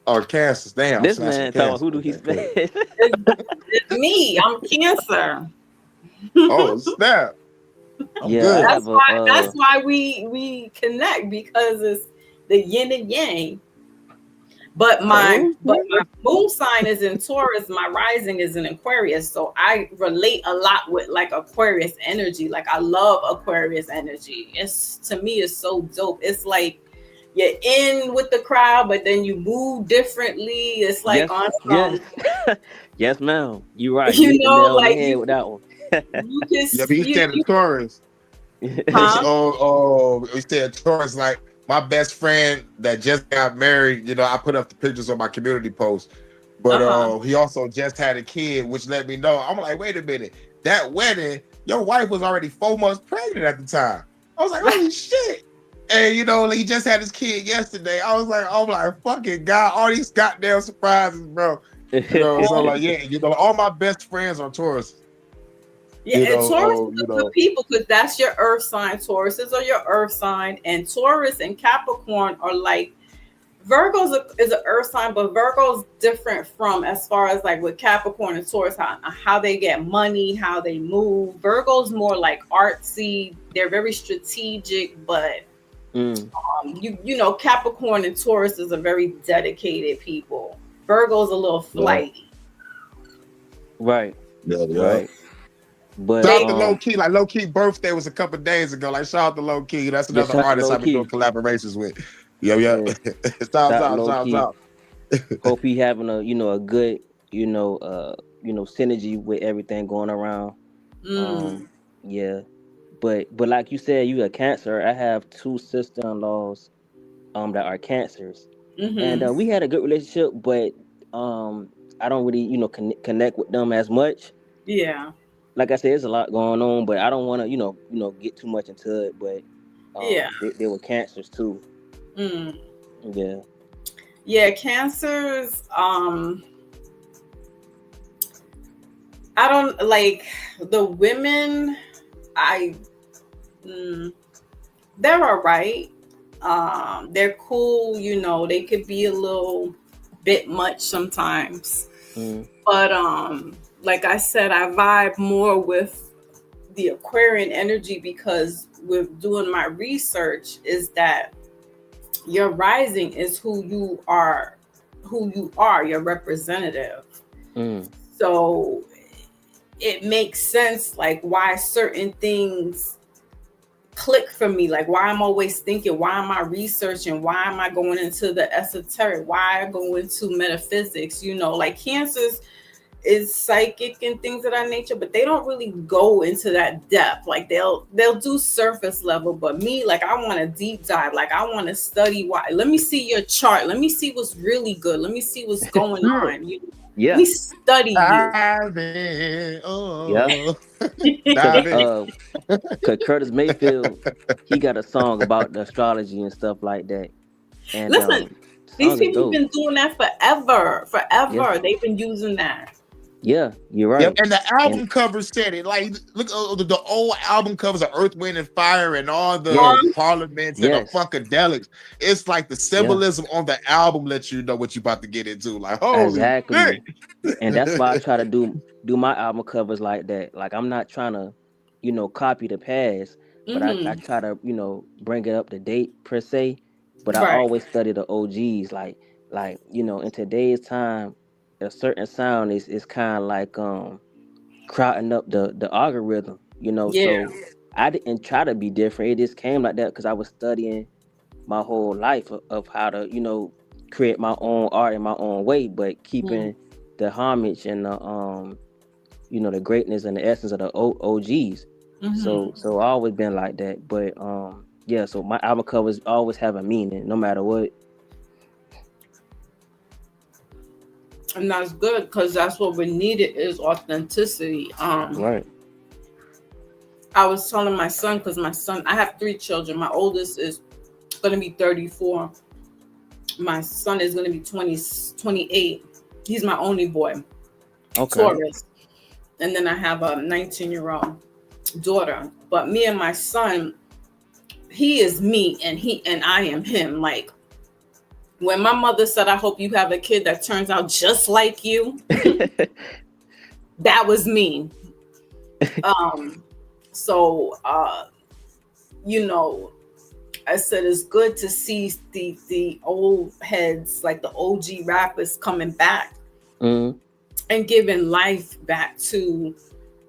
Or Cancer? Damn, this man talking. Who do he smash? It's me. I'm Cancer. Oh snap! Yeah, good. That's why we connect, because it's the yin and yang. But my moon sign is in Taurus. My rising is in Aquarius, so I relate a lot with like Aquarius energy. Like I love Aquarius energy. It's, to me, it's so dope. It's like you're in with the crowd, but then you move differently. It's like yes, ma'am. You're right. You know, like with that one. You can yeah, but you said Taurus. You said Taurus. Like my best friend that just got married. You know, I put up the pictures on my community post, but he also just had a kid, which let me know. I'm like, wait a minute, that wedding, your wife was already 4 months pregnant at the time. I was like, holy shit. And you know, he just had his kid yesterday. I was like, oh my fucking God, all these goddamn surprises, bro. You know, so like, yeah, you know, all my best friends are Taurus. Yeah, and Taurus is good people, because that's your earth sign. Tauruses are your earth sign, and Taurus and Capricorn are like, Virgo's is an earth sign, but Virgo's different from, as far as like with Capricorn and Taurus, how they get money, how they move. Virgo's more like artsy. They're very strategic, but you know, Capricorn and Taurus is a very dedicated people. Virgo's a little flighty. Right. Right. But shout out to Low Key. Like Low Key birthday was a couple days ago. Like shout out to Low Key. That's another artist I've been doing collaborations with. Yeah. Shout out. Hope he having a a good synergy with everything going around. Yeah. But like you said, you a Cancer. I have 2 sister-in-laws that are Cancers. And we had a good relationship, but I don't really connect with them as much. Yeah. Like I said, there's a lot going on, but I don't want to get too much into it. But they were Cancers too. Yeah, Cancers. I don't like the women. they're all right. They're cool, you know, they could be a little bit much sometimes. But like I said, I vibe more with the Aquarian energy because with doing my research is that your rising is who you are, your representative. So it makes sense like why certain things click for me, like why I'm always thinking, why am I researching, why am I going into the esoteric, why I go into metaphysics, you know, like Cancers is psychic and things of that nature, but they don't really go into that depth. Like they'll do surface level, but me, like I want to deep dive, like I want to study why. Let me see your chart, let me see what's really good, let me see what's going on. Let me study you. Cause Curtis Mayfield, he got a song about the astrology and stuff like that. And listen, these people have been doing that forever. Yeah. They've been using that. Yeah, you're right. Yep. And the album cover said it. Like, look, the old album covers of Earth, Wind, and Fire and all the parliaments and the funkadelics. It's like the symbolism on the album lets you know what you're about to get into. Like, exactly. Shit. And that's why I try to do my album covers like that. Like, I'm not trying to, you know, copy the past, but I try to, you know, bring it up to date per se. But I always study the OGs. Like, you know, in today's time, a certain sound is kind of like crowding up the algorithm, you know. So I didn't try to be different. It just came like that because I was studying my whole life of how to, you know, create my own art in my own way, but keeping the homage and the you know, the greatness and the essence of the OGs. So I always been like that. But yeah, so my album covers always have a meaning no matter what. And that's good because that's what we needed is authenticity. Right. I was telling my son, because I have 3 children. My oldest is going to be 34. My son is going to be 28. He's my only boy. Okay. Taurus. And then I have a 19-year-old daughter. But me and my son, he is me and I am him. Like, when my mother said, I hope you have a kid that turns out just like you, that was me. So, you know, I said, it's good to see the old heads, like the OG rappers coming back and giving life back to,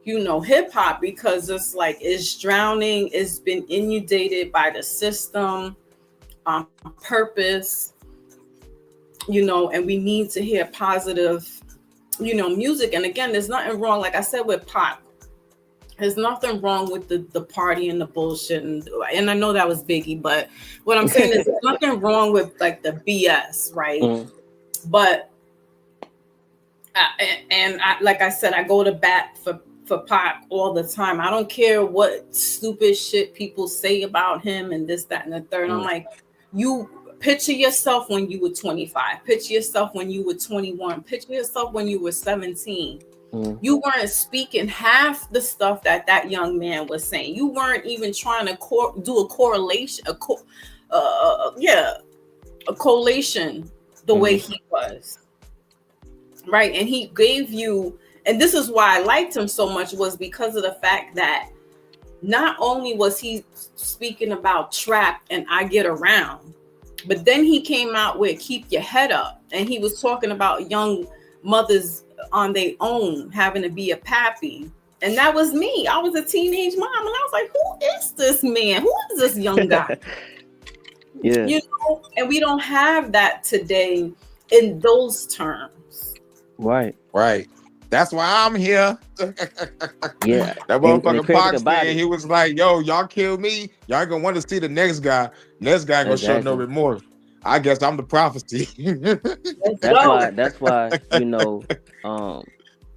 you know, hip hop, because it's like, it's drowning. It's been inundated by the system on purpose. You know, and we need to hear positive, you know, music. And again, there's nothing wrong. Like I said, with pop, there's nothing wrong with the party and the bullshit. And I know that was Biggie, but what I'm saying is there's nothing wrong with like the BS, right? But, like I said, I go to bat for Pac all the time. I don't care what stupid shit people say about him and this, that, and the third. I'm like, you picture yourself when you were 25. Picture yourself when you were 21. Picture yourself when you were 17. You weren't speaking half the stuff that young man was saying. You weren't even trying to do a correlation, a collation the way he was. Right. And he gave you, and this is why I liked him so much, was because of the fact that not only was he speaking about trap and I get around, but then he came out with keep your head up. And he was talking about young mothers on their own having to be a pappy. And that was me. I was a teenage mom. And I was like, who is this man? Who is this young guy? Yeah. You know, and we don't have that today in those terms. Right. Right. That's why I'm here. Yeah. That motherfucker Fox man, he was like, yo, y'all kill me. Y'all ain't gonna want to see the next guy. Next guy gonna show no remorse. I guess I'm the prophecy. That's why, you know,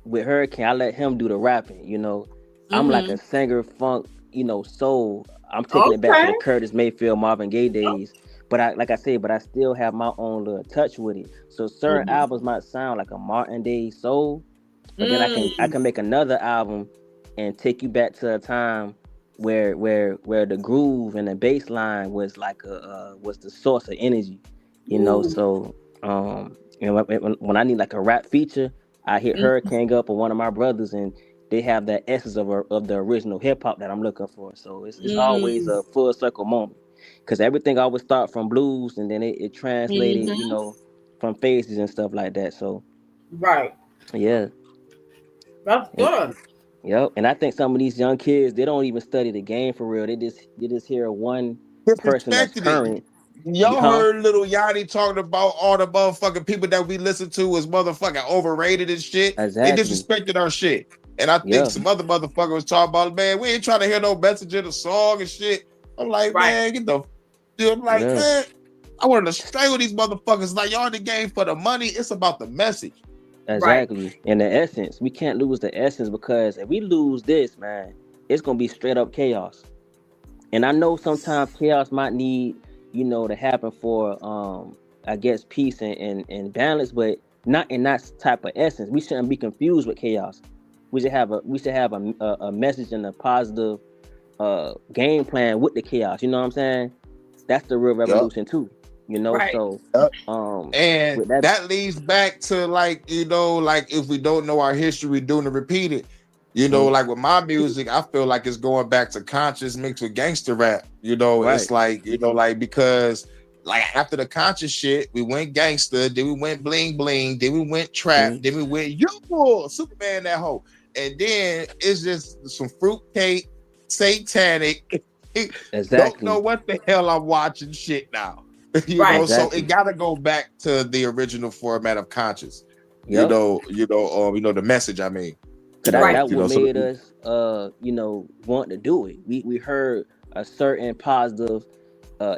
with Hurricane, I let him do the rapping, you know. I'm like a singer, funk, you know, soul. I'm taking it back to the Curtis Mayfield, Marvin Gaye days. But I still have my own little touch with it. So certain albums might sound like a Martin Day soul, but then I can make another album and take you back to a time where the groove and the bass line was like was the source of energy, you know. So and when I need like a rap feature, I hit Hurricane up or one of my brothers, and they have that essence of the original hip hop that I'm looking for. So it's always a full circle moment, because everything always start from blues, and then it translated, you know, from phases and stuff like that. So right, yeah, that's good. yep. And I think some of these young kids, they don't even study the game for real. They just hear one person that's Disrespected it. current. Y'all Huh? heard little Yanni talking about all the motherfucking people that we listen to was motherfucking overrated and shit. They Exactly. disrespected our shit. And I think some other motherfucker was talking about, man, we ain't trying to hear no message in the song and shit. I'm like, man, get the dude. I'm like, man, I wanted to stay with these motherfuckers. Like, y'all in the game for the money. It's about the message. Exactly. Right. And the essence. We can't lose the essence, because if we lose this, man, it's gonna be straight up chaos. And I know sometimes chaos might need, you know, to happen for I guess peace and balance, but not in that type of essence. We shouldn't be confused with chaos. We should have a message and a positive game plan with the chaos. You know what I'm saying? That's the real revolution too. You know, so and that leads back to, like, you know, like, if we don't know our history, we're doing to repeat it. You know, like with my music, I feel like it's going back to conscious mixed with gangster rap. You know, it's like, you know, like, because like after the conscious shit, we went gangster, then we went bling bling, then we went trap, then we went Superman that hoe, and then it's just some fruitcake, satanic. Don't know what the hell I'm watching shit now. You know, so it gotta go back to the original format of conscious. You know, the message. I mean. That what made us, you know, want to do it. We heard a certain positive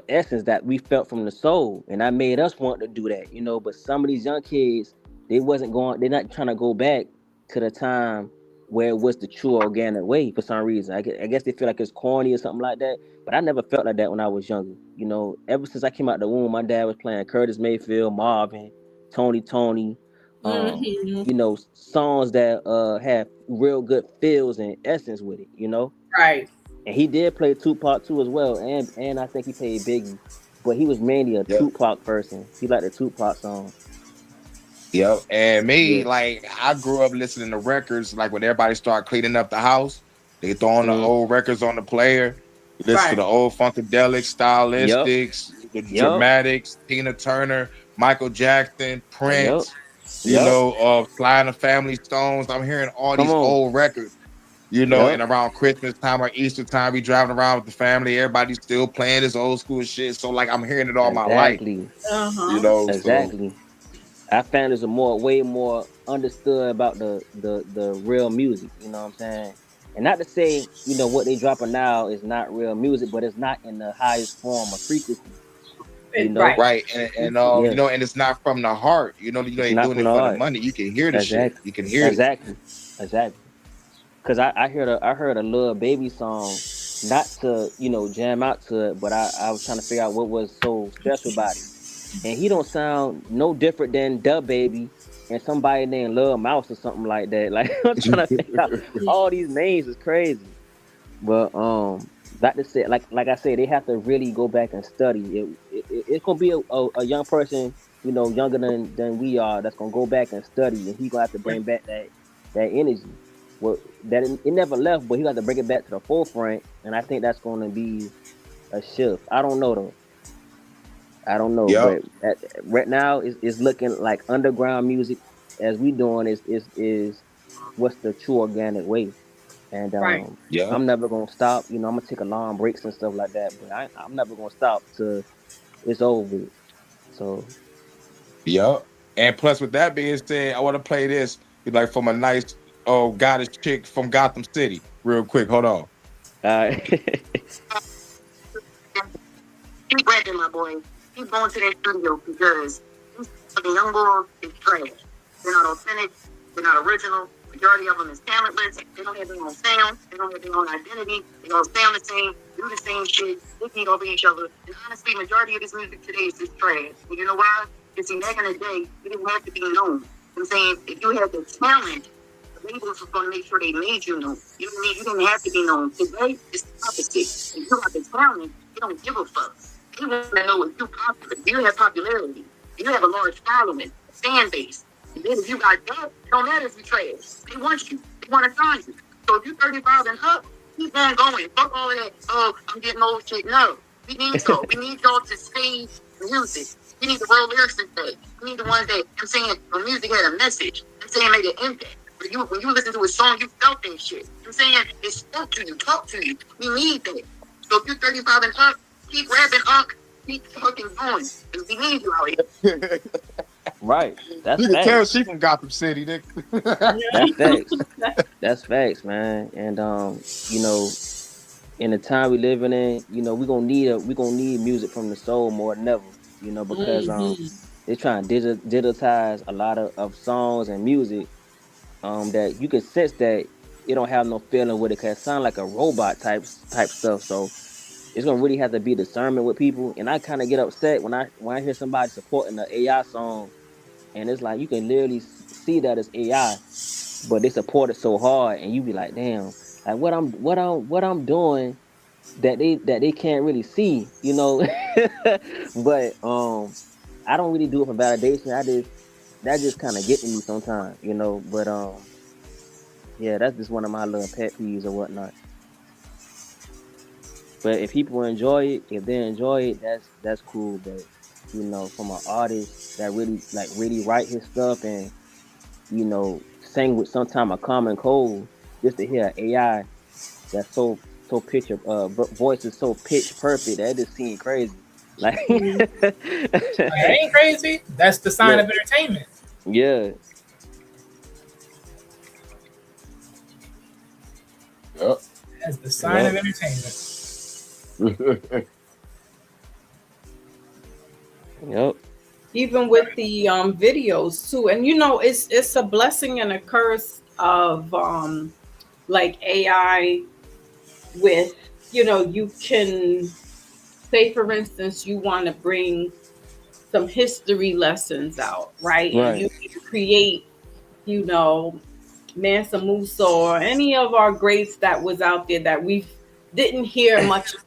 essence that we felt from the soul, and that made us want to do that, you know. But some of these young kids, they're not trying to go back to the time where it was the true organic way for some reason. I guess they feel like it's corny or something like that. But I never felt like that when I was younger. You know, ever since I came out the womb, my dad was playing Curtis Mayfield, Marvin, Tony. You know, songs that have real good feels and essence with it, you know. Right. And he did play Tupac too as well, and I think he played Biggie, but he was mainly a Tupac person. He liked the Tupac songs. Yep. And me, like, I grew up listening to records. Like, when everybody started cleaning up the house, they throw on the old records on the player. Listen to the old Funkadelic, Stylistics, the Dramatics, Tina Turner, Michael Jackson, Prince. You know, Sly and the Family Stones. I'm hearing all these old records, you know, and around Christmas time or Easter time, we driving around with the family. Everybody's still playing this old school shit. So, like, I'm hearing it all my life. You know, exactly. Our families are way more understood about the real music. You know what I'm saying? And not to say, you know, what they dropping now is not real music, but it's not in the highest form of frequency. You know? Right. And you know, and it's not from the heart. You know, they doing it for the money. You can hear the shit. You can hear it. Exactly. Because I heard a Lil Baby song, not to, you know, jam out to it, but I was trying to figure out what was so special about it. And he don't sound no different than Da Baby and somebody named Lil Mouse or something like that. Like, I'm trying to figure out all these names is crazy. But like to say, like I said, they have to really go back and study. It's gonna be a young person, you know, younger than we are, that's gonna go back and study, and he gonna have to bring back that energy. Well, that it never left, but he got to bring it back to the forefront, and I think that's gonna be a shift. I don't know though. But right now it's looking like underground music, as we doing is what's the true organic way. And I'm never gonna stop. You know, I'm gonna take a long breaks and stuff like that, but I'm never gonna stop till it's over with. So and plus, with that being said, I want to play this like from a nice goddess chick from Gotham City real quick. Hold on. All right. Brandon, my boy, keep going to that studio, because the young boys is trash. They're not authentic. They're not original. Majority of them is talentless. They don't have their own sound. They don't have their own identity. They all sound the same, do the same shit, looking over each other. And honestly, majority of this music today is just trash. And you know why? Because back in the day, you didn't have to be known. I'm saying, if you had the talent, the label was going to make sure they made you known. You didn't have to be known. Today, it's the opposite. If you have the talent, you don't give a fuck. You want to know if you're popular. You have popularity. You have a large following, fan base. And then if you got that, it don't matter if you trash. They want you. They want to sign you. So if you're 35 and up, keep on going. Fuck all of that. Oh, I'm getting old shit. No. We need y'all. We need y'all to save music. We need the real lyrics today. We need the ones that, I'm saying, the music had a message. I'm saying, made an impact. When you listen to a song, you felt that shit. I'm saying, it spoke to you, talk to you. We need that. So if you're 35 and up, keep rapping up, keep fucking going. Because we need you out here. Right. That's you can facts. tell she from Gotham City, nigga. That's facts. That's facts, man. And you know, in the time we living in, you know, we're gonna need music from the soul more than ever. You know, because they're trying to digitize a lot of songs and music. That you can sense that it don't have no feeling with it, cause it sound like a robot type stuff. So it's gonna really have to be discernment with people. And I kind of get upset when I hear somebody supporting the AI song, and it's like you can literally see that it's AI, but they support it so hard, and you be like, damn, like what I'm doing that they can't really see, you know. But I don't really do it for validation. That just kind of getting me sometimes, you know. But yeah, that's just one of my little pet peeves or whatnot. But if people enjoy it, if they enjoy it, that's cool. But you know, from an artist that really write his stuff and you know sing with sometime a common cold, just to hear AI that's so pitch voice is so pitch perfect that it just seems crazy. Like that ain't crazy. That's the sign of entertainment. Yeah. Yep. That's the sign of entertainment. Yep. Even with the videos too, and you know, it's a blessing and a curse of like AI. With, you know, you can say, for instance, you want to bring some history lessons out, right? And you can create, you know, Mansa Musa or any of our greats that was out there that we didn't hear much about.